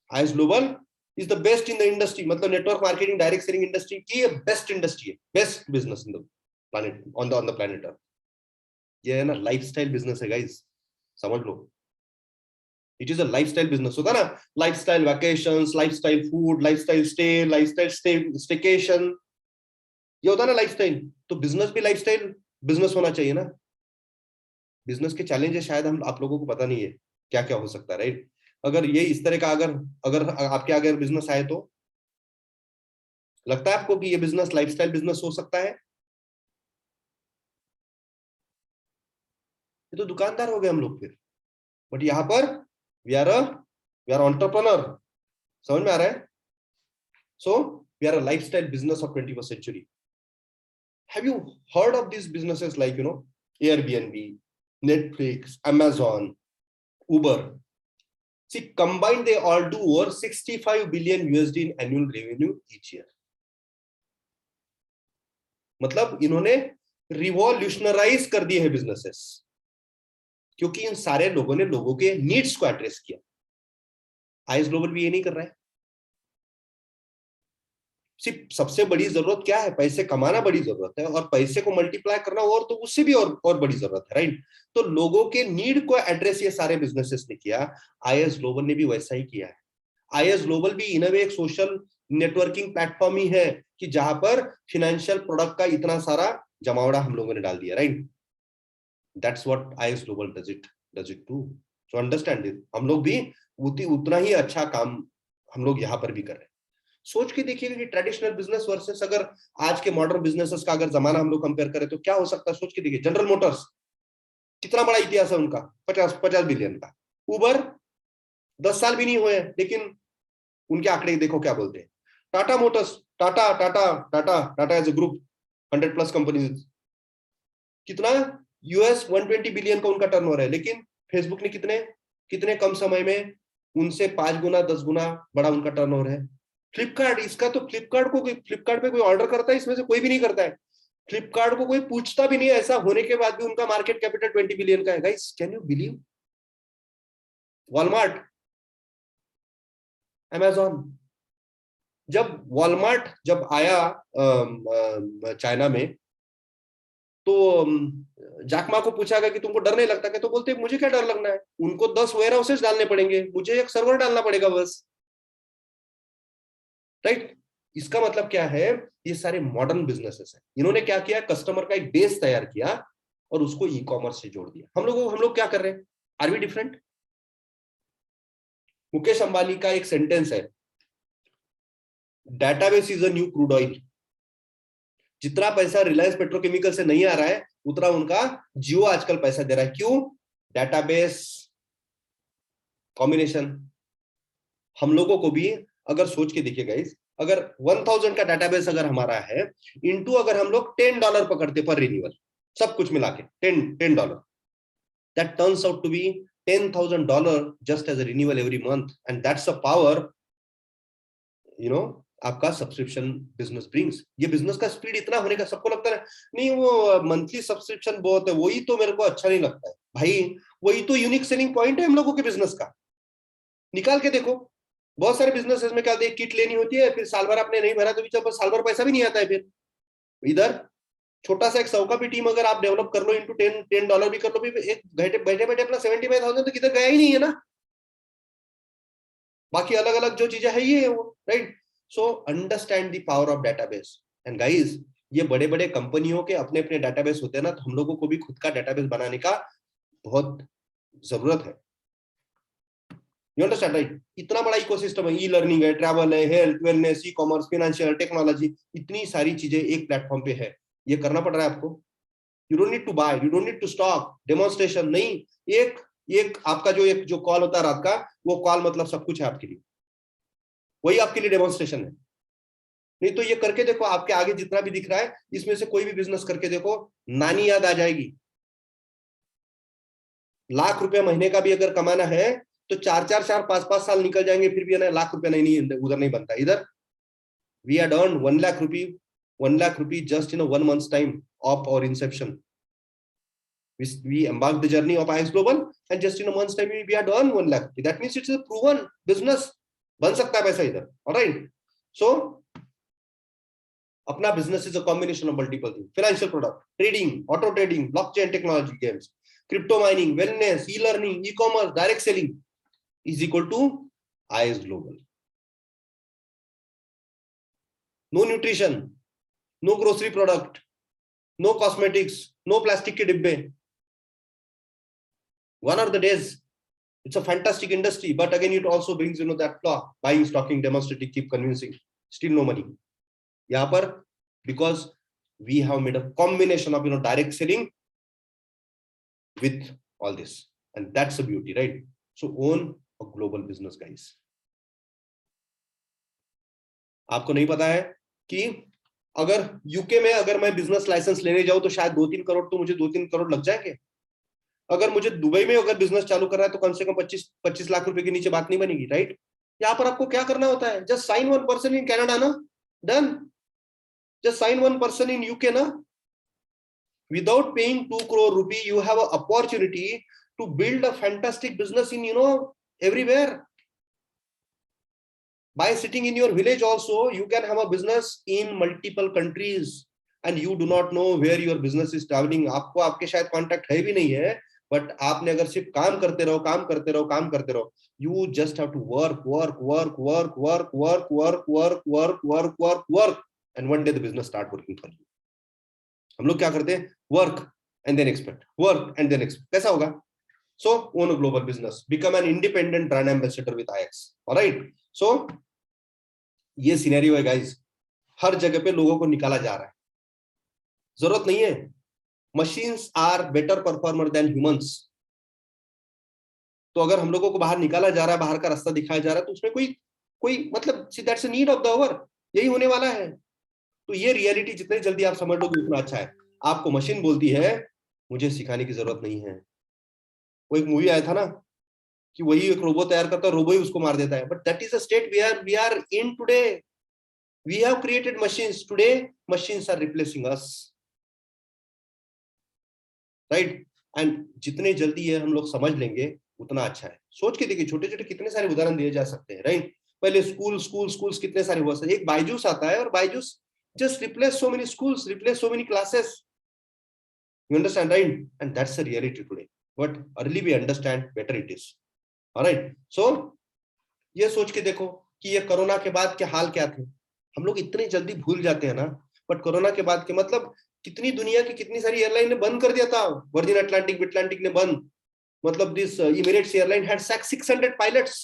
IS global is the best in the industry, मतलब network marketing direct selling industry की बेस्ट इंडस्ट्री है, best business in the planet, on the planet earth. ये है ना lifestyle business है guys, समझ लो। It is a lifestyle business. होता है ना, lifestyle vacations, lifestyle food, lifestyle staycation, ये होता है ना लाइफस्टाइल। तो बिजनेस भी लाइफस्टाइल बिजनेस होना चाहिए ना। बिजनेस के चैलेंजेस शायद हम आप लोगों को पता नहीं है क्या क्या हो सकता है, राइट। अगर ये इस तरह का अगर अगर आपके आगे बिजनेस आए तो लगता है आपको कि ये बिजनेस लाइफस्टाइल बिजनेस हो सकता है? ये तो दुकानदार हो गए हम लोग फिर। बट यहाँ पर वी आर एंटरप्रेन्योर, समझ में आ रहा है? So we are a lifestyle business of 21st century. Have you heard of these businesses like Airbnb, Netflix, Amazon, Uber? See, combined they all do over 65 billion USD in annual revenue each year. मतलब इन्होंने रिवॉल्यूशनराइज कर दिए हैं businesses, क्योंकि इन सारे लोगों ने लोगों के नीड्स को एड्रेस किया। आईएस ग्लोबल भी ये नहीं कर रहा है। सिर्फ सबसे बड़ी जरूरत क्या है? पैसे कमाना बड़ी जरूरत है, और पैसे को मल्टीप्लाई करना और तो उससे भी और बड़ी जरूरत है, राइट। तो लोगों के नीड को एड्रेस ये सारे बिजनेसेस ने किया। आईएस ग्लोबल ने भी वैसा ही किया है। आईएस ग्लोबल भी इन अ वे एक सोशल नेटवर्किंग प्लेटफॉर्म ही है, कि जहां पर फाइनेंशियल प्रोडक्ट का इतना सारा जमावड़ा हम लोगों ने डाल दिया, right. That's what IS Global does it too. So understand it. हम लोग भी उतना ही अच्छा काम हम लोग यहाँ पर भी कर रहे हैं। सोच के देखिएगा कि ट्रेडिशनल बिजनेस वर्सेस अगर आज के मॉडर्न बिजनेसेस का अगर जमाना हम लोग कंपेयर करें तो क्या हो सकता है? सोच के देखिए, जनरल मोटर्स कितना बड़ा इतिहास है उनका, 50 बिलियन का। उबर 10 साल भी नहीं हुए, लेकिन उनके आंकड़े देखो क्या बोलते हैं। Tata Motors, Tata as a group, 100+ companies, कितना यूएस 120 बिलियन का उनका टर्नओवर है, लेकिन फेसबुक ने कितने कितने कम समय में उनसे 5 गुना 10 गुना बड़ा उनका टर्नओवर है। फ्लिपकार्ट, इसका तो फ्लिपकार्ट पे कोई ऑर्डर करता है इसमें से? कोई भी नहीं करता है। फ्लिपकार्ट को कोई पूछता भी नहीं है, ऐसा होने के बाद भी उनका मार्केट कैपिटल 20 बिलियन का है। Guys, can you believe? Walmart, Amazon, जब आया चाइना में, तो जाकमा को पूछा गया कि तुमको डर नहीं लगता क्या? तो बोलते मुझे क्या डर लगना है, उनको 10 वेयर हाउसेस डालने पड़ेंगे, मुझे एक सर्वर डालना पड़ेगा बस, राइट? इसका मतलब क्या है, ये सारे मॉडर्न बिजनेसेस हैं। इन्होंने क्या किया, कस्टमर का एक बेस तैयार किया और उसको ई कॉमर्स से जोड़ दिया। हम लोग क्या कर रहे हैं? Are we different? Mukesh Ambani का एक सेंटेंस है, database is a new crude oil. जितना पैसा रिलायंस पेट्रोकेमिकल से नहीं आ रहा है, उतना उनका जियो आजकल पैसा दे रहा है। क्यों? Database combination. हम लोगों को भी अगर सोच के देखिए गाइस, अगर 1000 का डेटाबेस अगर हमारा है, इनटू अगर हम लोग $10 पकड़ते पर रिन्यूअल, सब कुछ मिला के $10, that turns out to be $10,000 just as a renewal every month, and that's the power, आपका सब्सक्रिप्शन बिजनेस ब्रिंग्स। ये बिजनेस का स्पीड इतना होने का, सबको लगता है नहीं वो मंथली सब्सक्रिप्शन बहुत है, वही तो मेरे को अच्छा नहीं लगता है। भाई, वही तो यूनिक सेलिंग पॉइंट है हम लोगों के बिजनेस का। निकाल के देखो, बहुत सारे बिजनेसेस में क्या होता है, किट लेनी होती है, फिर साल भर आपने नहीं भरा तो साल भर पैसा भी नहीं आता है। फिर इधर छोटा सा एक 100 का भी टीम अगर आप डेवलप कर लो, इंटू $10 भी कर लो, भी एक बैठे बैठे अपना 75,000 तो किधर गया ही नहीं है ना। बाकी अलग अलग जो चीजें है ये है वो, right? So understand the power of database. And guys, ये बड़े बड़े कंपनियों के अपने अपने डेटाबेस होते हैं ना, तो हम लोगों को भी खुद का डेटाबेस बनाने का बहुत जरूरत है। You understand, right? इतना बड़ा इकोसिस्टम है, ई लर्निंग है, ट्रैवल है, health, wellness, e commerce, financial, technology, इतनी सारी चीजें एक प्लेटफॉर्म पे है। ये करना पड़ रहा है आपको। You don't need to buy, you don't need to stock, demonstration नहीं। एक आपका जो कॉल होता है रात का, वो कॉल मतलब सब कुछ है आपके लिए, वही आपके लिए डेमोन्स्ट्रेशन है। नहीं तो ये करके देखो, आपके आगे जितना भी दिख रहा है, इसमें से कोई भी बिजनेस करके देखो, नानी याद आ जाएगी। ₹1,00,000 महीने का भी अगर कमाना है तो 4-5 साल निकल जाएंगे, फिर भी ₹1,00,000 नहीं उधर नहीं बनता। इधर we had earned ₹1,00,000 just in a 1 month's time of our inception. We embarked the journey of IX Global, and just in a month's time we had earned ₹1,00,000. That means it's a proven business. बन सकता है पैसा इधर। Alright, so अपना business is a combination of multiple things: financial product, trading, auto trading, blockchain technology, games, crypto mining, wellness, e-learning, e-commerce, direct selling is equal to IX Global. No nutrition, no grocery product, no cosmetics, no plastic के डिब्बे। One of the days, it's a fantastic industry, but again it also brings that flaw: buying, stocking, demonstrating, keep convincing, still no money. यहाँ पर because we have made a combination of direct selling with all this, and that's the beauty, right? So own a global business, guys. आपको नहीं पता है कि अगर UK में अगर मैं बिजनेस लाइसेंस लेने जाऊं तो शायद 2-3 करोड़ तो मुझे 2-3 करोड़ लग जाएंगे। अगर मुझे दुबई में अगर बिजनेस चालू करना है तो कम से कम 25 लाख रुपए के नीचे बात नहीं बनेगी, राइट? यहाँ पर आपको क्या करना होता है? Just sign 1 person in Canada ना, done. Just sign 1 person in UK ना, without paying 2 crore rupee, you have an opportunity to build a fantastic business in everywhere. By sitting in your village also, you can have a business in multiple countries, and you do not know where your business is traveling. आपको आपके शायद contact है भी नहीं है, but आपने अगर सिर्फ काम करते रहो, you just have to work, and one day the business start working for you. हम लोग क्या करते हैं? Work and then expect, work and then expect. कैसा होगा? So own a global business, become an independent brand ambassador with IX। Alright, so ये scenario है guys, हर जगह पे लोगों को निकाला जा रहा है। जरूरत नहीं है, machines are better performer than humans. तो अगर हम लोगों को बाहर निकाला जा रहा है, बाहर का रास्ता दिखाया जा रहा है, तो उसमें कोई मतलब that's a need of the hour, यही होने वाला है। तो ये रियलिटी जितनी जल्दी आप समझ लोगे उतना अच्छा है। आपको मशीन बोलती है मुझे सिखाने की जरूरत नहीं है। वो एक मूवी आया था ना कि वही एक रोबो तैयार करता है, रोबो ही उसको मार देता है, but that is a state we are in today. We have created machines, today machines are replacing us, right. And जितने जल्दी ये हम लोग समझ लेंगे उतना अच्छा है। सोच के देखिए, छोटे छोटे कितने सारे उदाहरण दिए जा सकते हैं, राइट। पहले स्कूल्स कितने सारे हुआ, एक बायजूस आता है और Byju's just replace so many schools, replace so many classes. You understand, right? And that's the reality today. But early we understand, better it is. All right. So ये सोच के देखो कि ये कोरोना के बाद के हाल क्या थे। हम लोग इतनी जल्दी भूल जाते हैं ना, बट कोरोना के बाद के मतलब कितनी दुनिया की कितनी सारी एयरलाइन ने बंद कर दिया था। वर्जिन अटलांटिक ने बंद, मतलब this emirates airline had sacked 600 pilots.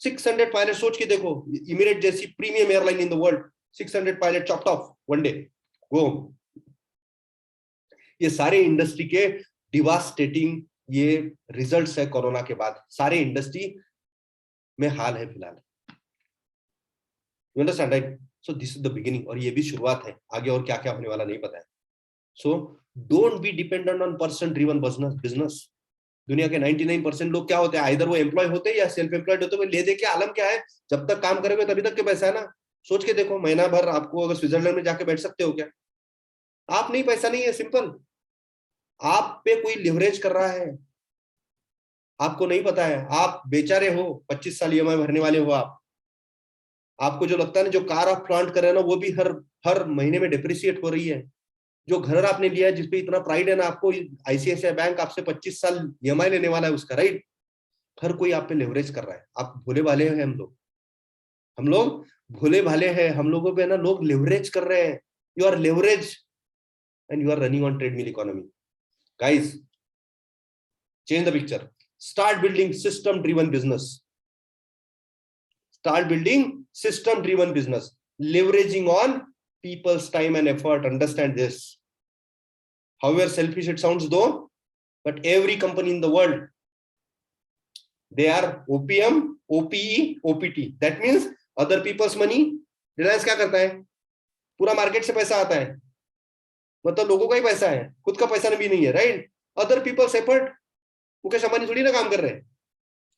600 pilots, सोच के देखो, इमिरेट जैसी premium airline in the world, 600 pilot chopped off one day, go. ये सारे इंडस्ट्री के डिवास्टेटिंग ये रिजल्ट्स है कोरोना के बाद, सारे इंडस्ट्री में हाल है फिलहाल। You understand, right? So this is the beginning, और ये भी शुरुआत है, आगे और क्या क्या होने वाला नहीं पता है। So don't be dependent on person driven business. दुनिया के 99% लोग क्या होते हैं, आइदर वो एम्प्लॉय होते हैं या सेल्फ एम्प्लॉयड होते हैं। ले दे के आलम क्या है, जब तक काम करेंगे तभी तक के पैसा है ना। सोच के देखो, महीना भर आपको अगर स्विट्जरलैंड में जाके बैठ सकते हो क्या? आप नहीं, पैसा नहीं है, सिंपल। आप पे कोई लिवरेज कर रहा है, आपको नहीं पता है, आप बेचारे हो, 25 साल ईएमआई भरने वाले हो आप। आपको जो लगता है ना, जो कार आप प्लांट कर रहे हो ना, वो भी हर महीने में डिप्रिशिएट हो रही है। जो घर आपने लिया है, जिसपे इतना प्राइड है ना आपको, आईसीआईसीआई बैंक आपसे 25 साल ईएमआई लेने वाला है उसका, राइट। हर कोई आप पे लेवरेज कर रहा है। आप भोले भाले हैं, हम लोग भोले भाले हैं, हम लोगों पे ना लोग लेवरेज कर रहे हैं। You are leverage and you are running on treadmill economy. Guys, change the picture. Start building system driven business. Start building system driven business, leveraging on people's time and effort. Understand this. However selfish it sounds though, but every company in the world, they are OPM, OPE, OPT. That means other people's money. Reliance क्या करता है? पूरा market से पैसा आता है, मतलब लोगों का ही पैसा है, खुद का पैसा भी नहीं है, right. Other people's effort. Mukesh Ambani थोड़ी ना काम कर रहे हैं,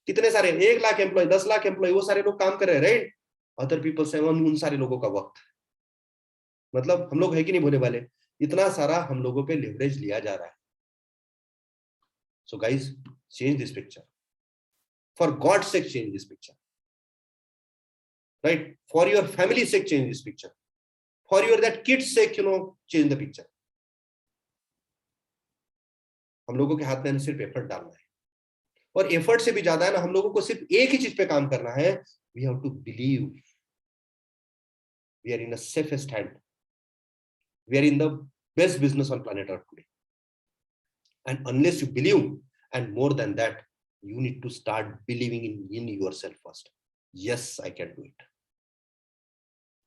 कितने सारे 1 लाख एम्प्लॉय, 10 लाख एम्प्लॉय, वो सारे लोग काम कर रहे हैं, राइट। अदर पीपल से उन सारे लोगों का वक्त, मतलब हम लोग है कि नहीं भोले वाले, इतना सारा हम लोगों पे लिवरेज लिया जा रहा है। So guys, change this picture, for god sake change this picture, right. For your family sake change this picture, for your that kids sake, you know, change the picture. हम लोगों के हाथ में सिर्फ एफर्ट डालना है, और एफर्ट से भी ज्यादा है ना, हम लोगों को सिर्फ एक ही चीज पे काम करना है। We have to believe we are in the safest hand, we are in the best business on planet earth today. And unless you believe, and more than that, you need to start believing in yourself first. Yes, I can do it.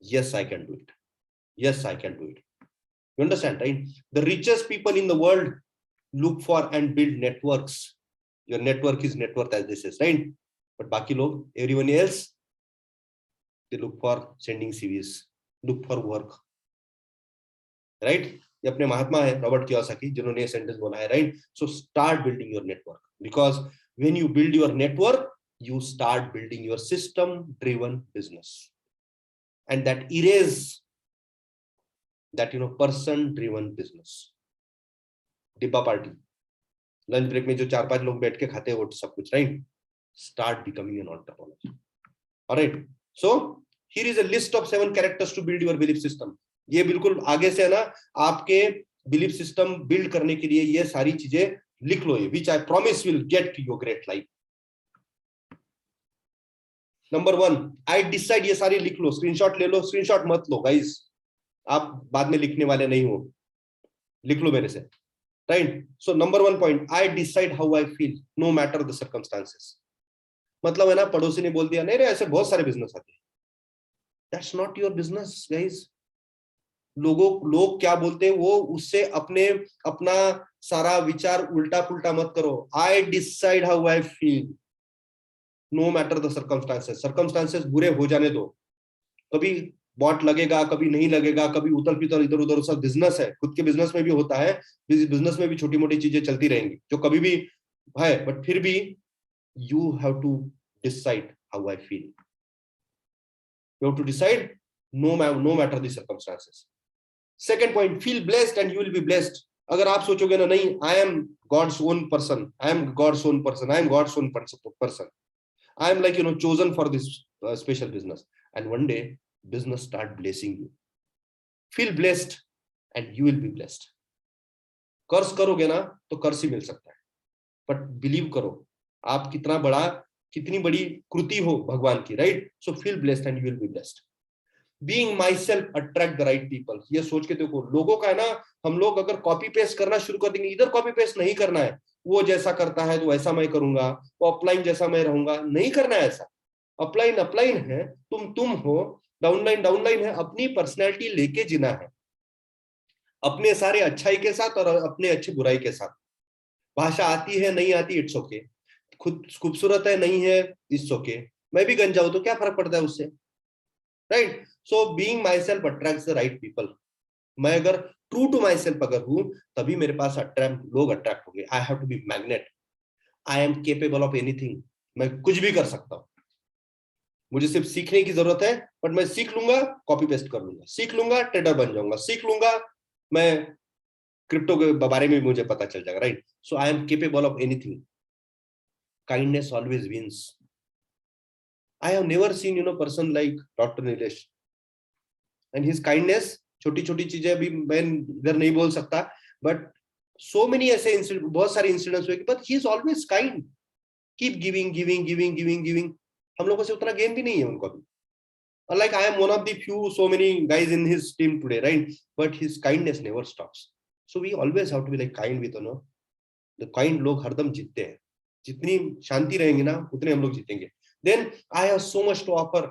Yes, I can do it. Yes, I can do it. You understand, right? The richest people in the world look for and build networks. Your network is net worth, as this is, right? But baki log, everyone else, they look for sending CVs, look for work, right? ये अपने महात्मा है Robert Kiyosaki, जिन्होंने ये sentence बोला है, right. So start building your network, because when you build your network, you start building your system driven business, and that erase that, you know, person driven business. डिब्बा party, lunch break में जो 4-5 लोग बैठ के खाते हैं वो सब कुछ, right. Start becoming an entrepreneur. Alright, so here is a list of 7 characters to build your belief system. ये बिल्कुल आगे से है ना, आपके बिलीफ सिस्टम बिल्ड करने के लिए ये सारी चीजें लिख लो, ये which I promise will get your great life. Number 1, I decide, ये सारी लिख लो, स्क्रीनशॉट ले लो, स्क्रीनशॉट मत लो गाइस, आप बाद में लिखने वाले नहीं हो, लिख लो मेरे से, right. So number 1 point, I decide how I feel no matter the circumstances. मतलब है ना, पड़ोसी ने बोल दिया, नहीं रे ऐसे बहुत सारे बिजनेस आते हैं, that's not your business guys. लोग क्या बोलते हैं, वो उससे अपना सारा विचार उल्टा पुल्टा मत करो। I decide how I feel no matter the circumstances. Circumstances बुरे हो जाने दो, कभी बॉट लगेगा, कभी नहीं लगेगा, कभी उतल पितल इधर उधर, सब बिजनेस है, खुद के बिजनेस में भी होता है, बिजनेस में भी छोटी मोटी चीजें चलती रहेंगी जो कभी भी है, बट फिर भी you have to decide how I feel, you have to decide no matter the circumstances. Second point, feel blessed and you will be blessed. अगर आप सोचोगे ना नहीं, I am god's own person, I am god's own person, I am god's own person, I am like, chosen for this special business. And one day, business start blessing you. Feel blessed and you will be blessed. कर्ज करोगे ना तो कर्ज ही मिल सकता है, but believe करो आप कितनी बड़ी कृति हो भगवान की, right? So feel blessed and you will be blessed. Being my self attract the right people. ये सोच के देखो, लोगों का है ना, हम लोग अगर कॉपी पेस्ट करना शुरू कर देंगे, इधर कॉपी पेस्ट नहीं करना है, वो जैसा करता है तो वैसा मैं करूंगा, वो अपलाइन जैसा मैं रहूंगा, नहीं करना है ऐसा। अपलाइन अपलाइन है, तुम हो, डाउनलाइन डाउनलाइन है, अपनी पर्सनैलिटी लेके जीना है, अपने सारे अच्छाई के साथ और अपने अच्छे बुराई के साथ। भाषा आती है नहीं आती, इट्स ओके, खुद खूबसूरत है नहीं है, इट्स ओके, मैं भी गंजा हूं तो क्या फर्क पड़ता है उससे, right? So being my self attracts the right people. मैं अगर ट्रू टू माई सेल्फ अगर हूं, तभी मेरे पास लोग अट्रैक्ट होंगे। I have to be magnet, I am capable of anything, मैं कुछ भी कर सकता हूं, मुझे सिर्फ सीखने की जरूरत है, बट मैं सीख लूंगा, कॉपी पेस्ट कर लूंगा, सीख लूंगा, ट्रेडर बन जाऊंगा, सीख लूंगा, मैं क्रिप्टो के बारे में मुझे पता चल जाएगा, right? So I am capable of anything. Kindness always wins. I have never seen, person like Dr. Nilesh and his kindness. छोटी छोटी चीजें अभी मैं इधर नहीं बोल सकता, बट so many ऐसे इंसिडेंट, बहुत सारे इंसिडेंट्स हुए, but he is always kind, keep giving giving giving giving giving। हम लोगों से उतना गेन भी नहीं है उनको अभी, like I am one of the few so many guys in his team today, right? But his kindness never stops, so we always have to be like kind with, the kind लोग हरदम जीतते हैं, जितनी शांति रहेंगे ना उतने हम लोग जीतेंगे। Then I have so much to offer।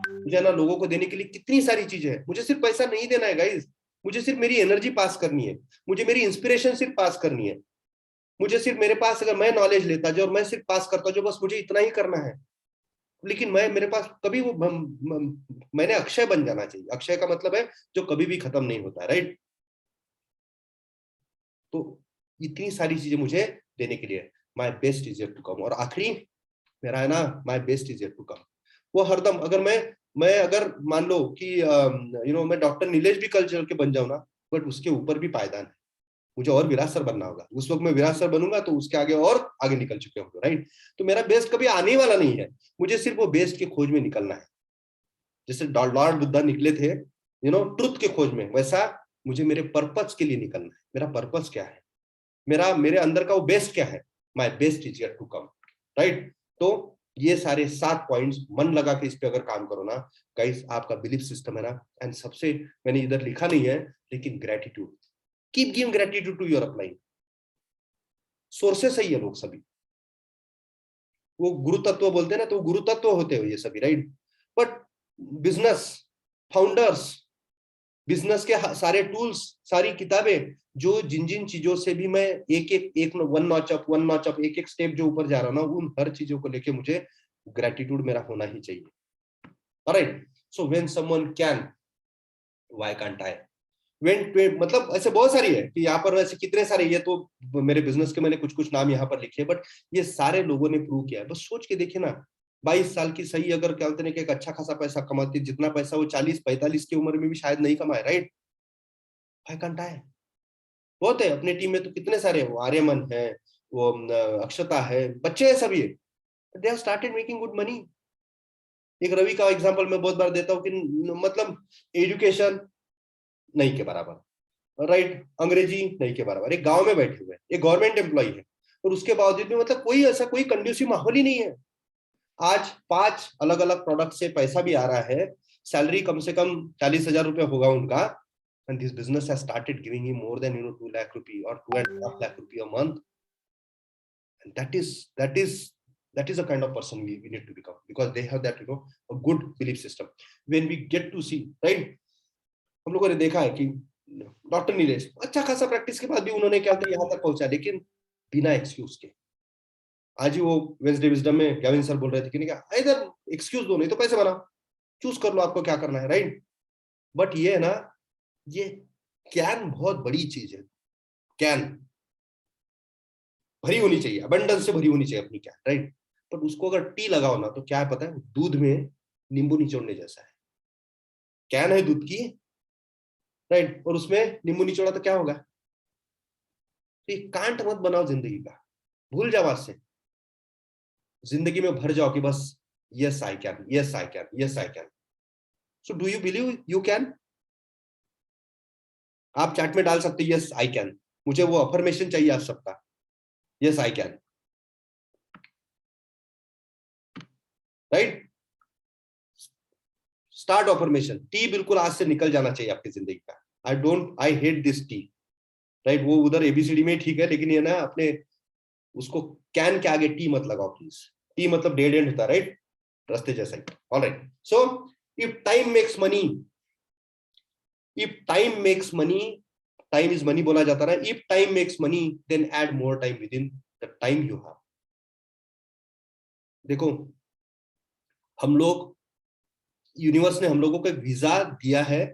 मुझे ना लोगों को देने के लिए कितनी सारी चीजें हैं, मुझे सिर्फ पैसा नहीं देना है गाइस, मुझे सिर्फ मेरी एनर्जी पास करनी है, मुझे मेरी इंस्पिरेशन सिर्फ पास करनी है, मुझे सिर्फ मेरे पास अगर मैं नॉलेज लेता जो और मैं सिर्फ पास करता जो, बस मुझे इतना ही करना है। लेकिन मेरे पास कभी वो मैंने अक्षय बन जाना चाहिए। अक्षय का मतलब है जो कभी भी खत्म नहीं होता है, राइट? तो इतनी सारी चीजें मुझे देने के लिए, my best is yet to come. और आखिरी मेरा है ना, my best is yet to come. वो हरदम, अगर मैं अगर मान लो कि मैं डॉक्टर नीलेश भी कल चल के बन जाऊं ना, बट उसके ऊपर भी पायदान है, मुझे और विराट सर बनना होगा। उस वक्त मैं विराट सर बनूंगा तो उसके आगे और आगे निकल चुके होंगे, राइट? तो मेरा बेस्ट कभी आने वाला नहीं है, मुझे सिर्फ वो बेस्ट की खोज में निकलना है। जैसे लॉर्ड बुद्धा निकले थे ट्रुथ के खोज में, वैसा मुझे मेरे पर्पस के लिए निकलना है। मेरा पर्पस क्या है, मेरे अंदर का वो बेस्ट क्या है? My best is yet to come, right? तो ये सारे 7 पॉइंट्स मन लगा के इस पे अगर काम करो ना गाइस, आपका बिलीफ सिस्टम है ना। एंड सबसे, मैंने इधर लिखा नहीं है लेकिन gratitude, keep giving gratitude to your upline. Sources है ये लोग सभी, वो गुरु तत्व बोलते हैं ना, तो गुरु तत्व होते हो ये सभी, right? But business founders, business के सारे टूल्स, सारी किताबें, जो जिन चीजों से भी मैं एक वन नॉच अप एक स्टेप जो ऊपर जा रहा हूं ना, उन हर चीजों को लेके मुझे ग्रेटिट्यूड मेरा होना ही चाहिए, alright? So when someone can, why can't I? When मतलब ऐसे बहुत सारी है कि यहाँ पर ऐसे कितने सारे, ये तो मेरे बिजनेस के मैंने कुछ नाम यहाँ पर लिखे, बट ये सारे लोगों ने प्रूव किया है। बस सोच के देखिए ना, 22 साल की सही अगर क्या बोलते हैं कि एक अच्छा खासा पैसा कमाती, जितना पैसा वो 40-45 की उम्र में भी शायद नहीं कमाए, राइट? Why can't I? बहुत है अपने टीम में तो कितने सारे, वो आर्यमन है, वो अक्षता है, बच्चे हैं सभी, they have started making good money. एक रवि का एग्जांपल मैं बहुत बार देता हूँ कि मतलब एजुकेशन नहीं के बराबर, राइट? अंग्रेजी नहीं के बराबर, एक गांव में बैठे हुए, एक गवर्नमेंट एम्प्लॉय है, और उसके बावजूद भी मतलब कोई ऐसा कोई कंड्यूसिव माहौल ही नहीं है। आज 5 अलग अलग प्रोडक्ट से पैसा भी आ रहा है, सैलरी कम से कम 40,000 रुपए होगा उनका, and this business has started giving him more than 2 lakh rupee or 2.5 lakh rupee a month, and that is a kind of person we need to become, because they have that a good belief system. When we get to see, right, हम लोगों ने देखा है कि doctor Nilesh अच्छा खासा practice के बाद भी उन्होंने क्या था यहाँ तक पहुंचा, लेकिन बिना एक्सक्यूज के। आज ही वो वेंसडे विजडम में गैविन सर बोल रहे थे कि नहीं, क्या इधर एक्सक्यूज दो नहीं तो पैसे बनाओ, चूज कर लो आपको क्या करना है, राइट? बट ये है ना, ये कैन बहुत बड़ी चीज है। कैन भरी होनी चाहिए, अबंडेंस से भरी होनी चाहिए अपनी कैन, राइट। बट उसको अगर टी लगाओ ना, तो क्या है पता है, दूध में नींबू निचोड़ने जैसा है। कैन है दूध की, राइट, और उसमें नींबू निचोड़ा तो क्या होगा। तो ये कांट मत बनाओ जिंदगी का, भूल जाओ आज से। जिंदगी में भर जाओ कि बस yes I can, yes I can, yes I can. So do you believe you can? आप चैट में डाल सकते यस आई कैन, मुझे वो अफर्मेशन चाहिए आप सबका, yes I can, right. Start affirmation. T बिल्कुल आज से निकल जाना चाहिए आपकी जिंदगी का। I hate this T, right. वो उधर एबीसीडी में ठीक है, लेकिन ये ना अपने उसको कैन के आगे टी मत लगाओ प्लीज। टी मतलब डेड एंड होता है, राइट, रास्ते जैसा ही। Alright, so if time makes money, if time makes money, time is money बोला जाता है। If time makes money, then add more time within the time you have. देखो, हम लोग, यूनिवर्स ने हम लोगों को एक वीजा दिया है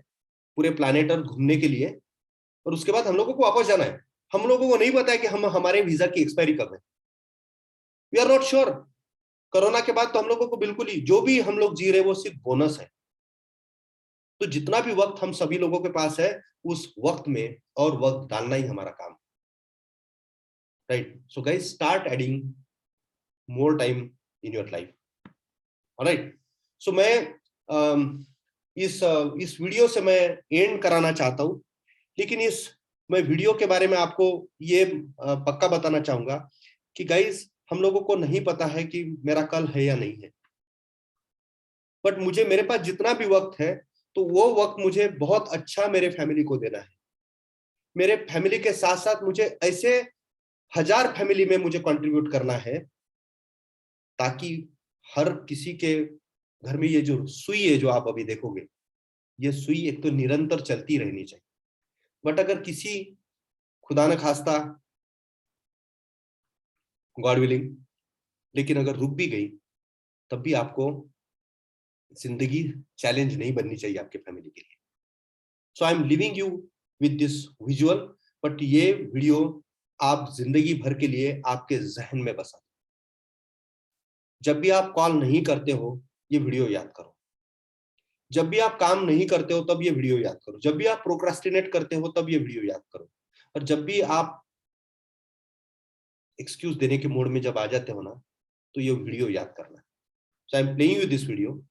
पूरे प्लानेट अर्थ घूमने के लिए, और उसके बाद हम लोगों को वापस जाना है। हम लोगों को नहीं पता है कि हम हमारे वीजा की एक्सपायरी कब है। We are not sure. Corona के बाद तो हम लोगों को बिल्कुल ही, जो भी हम लोग जी रहे हैं वो सिर्फ बोनस है। तो जितना भी वक्त हम सभी लोगों के पास है, उस वक्त में और वक्त डालना ही हमारा काम, right. So guys, start adding more time in your life. Alright, so मैं इस वीडियो से मैं एंड कराना चाहता हूं, लेकिन मैं वीडियो के बारे में आपको ये पक्का बताना चाहूंगा कि गाइस, हम लोगों को नहीं पता है कि मेरा कल है या नहीं है। बट मुझे, मेरे पास जितना भी वक्त है, तो वो वक्त मुझे बहुत अच्छा मेरे फैमिली को देना है। मेरे फैमिली के साथ साथ मुझे ऐसे 1000 फैमिली में मुझे कंट्रीब्यूट करना है, ताकि हर किसी के घर में ये जो सुई है जो आप अभी देखोगे, ये सुई एक तो निरंतर चलती रहनी चाहिए। बट अगर किसी, खुदा न खास्ता, गॉड विलिंग, लेकिन अगर रुक भी गई, तब भी आपको जिंदगी चैलेंज नहीं बननी चाहिए आपके फैमिली के लिए। So I am leaving you with this visual, but ये वीडियो आप जिंदगी भर के लिए आपके जहन में बसा। जब भी आप कॉल नहीं करते हो, ये वीडियो याद करो। जब भी आप काम नहीं करते हो, तब ये वीडियो याद करो। जब भी आप प्रोक्रास्टिनेट करते हो, तब ये वीडियो याद करो। और जब भी आप एक्सक्यूज देने के मोड में जब आ जाते हो ना, तो ये वीडियो याद करना। So I am playing you this video.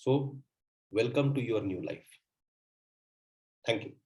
So, welcome to your new life. Thank you.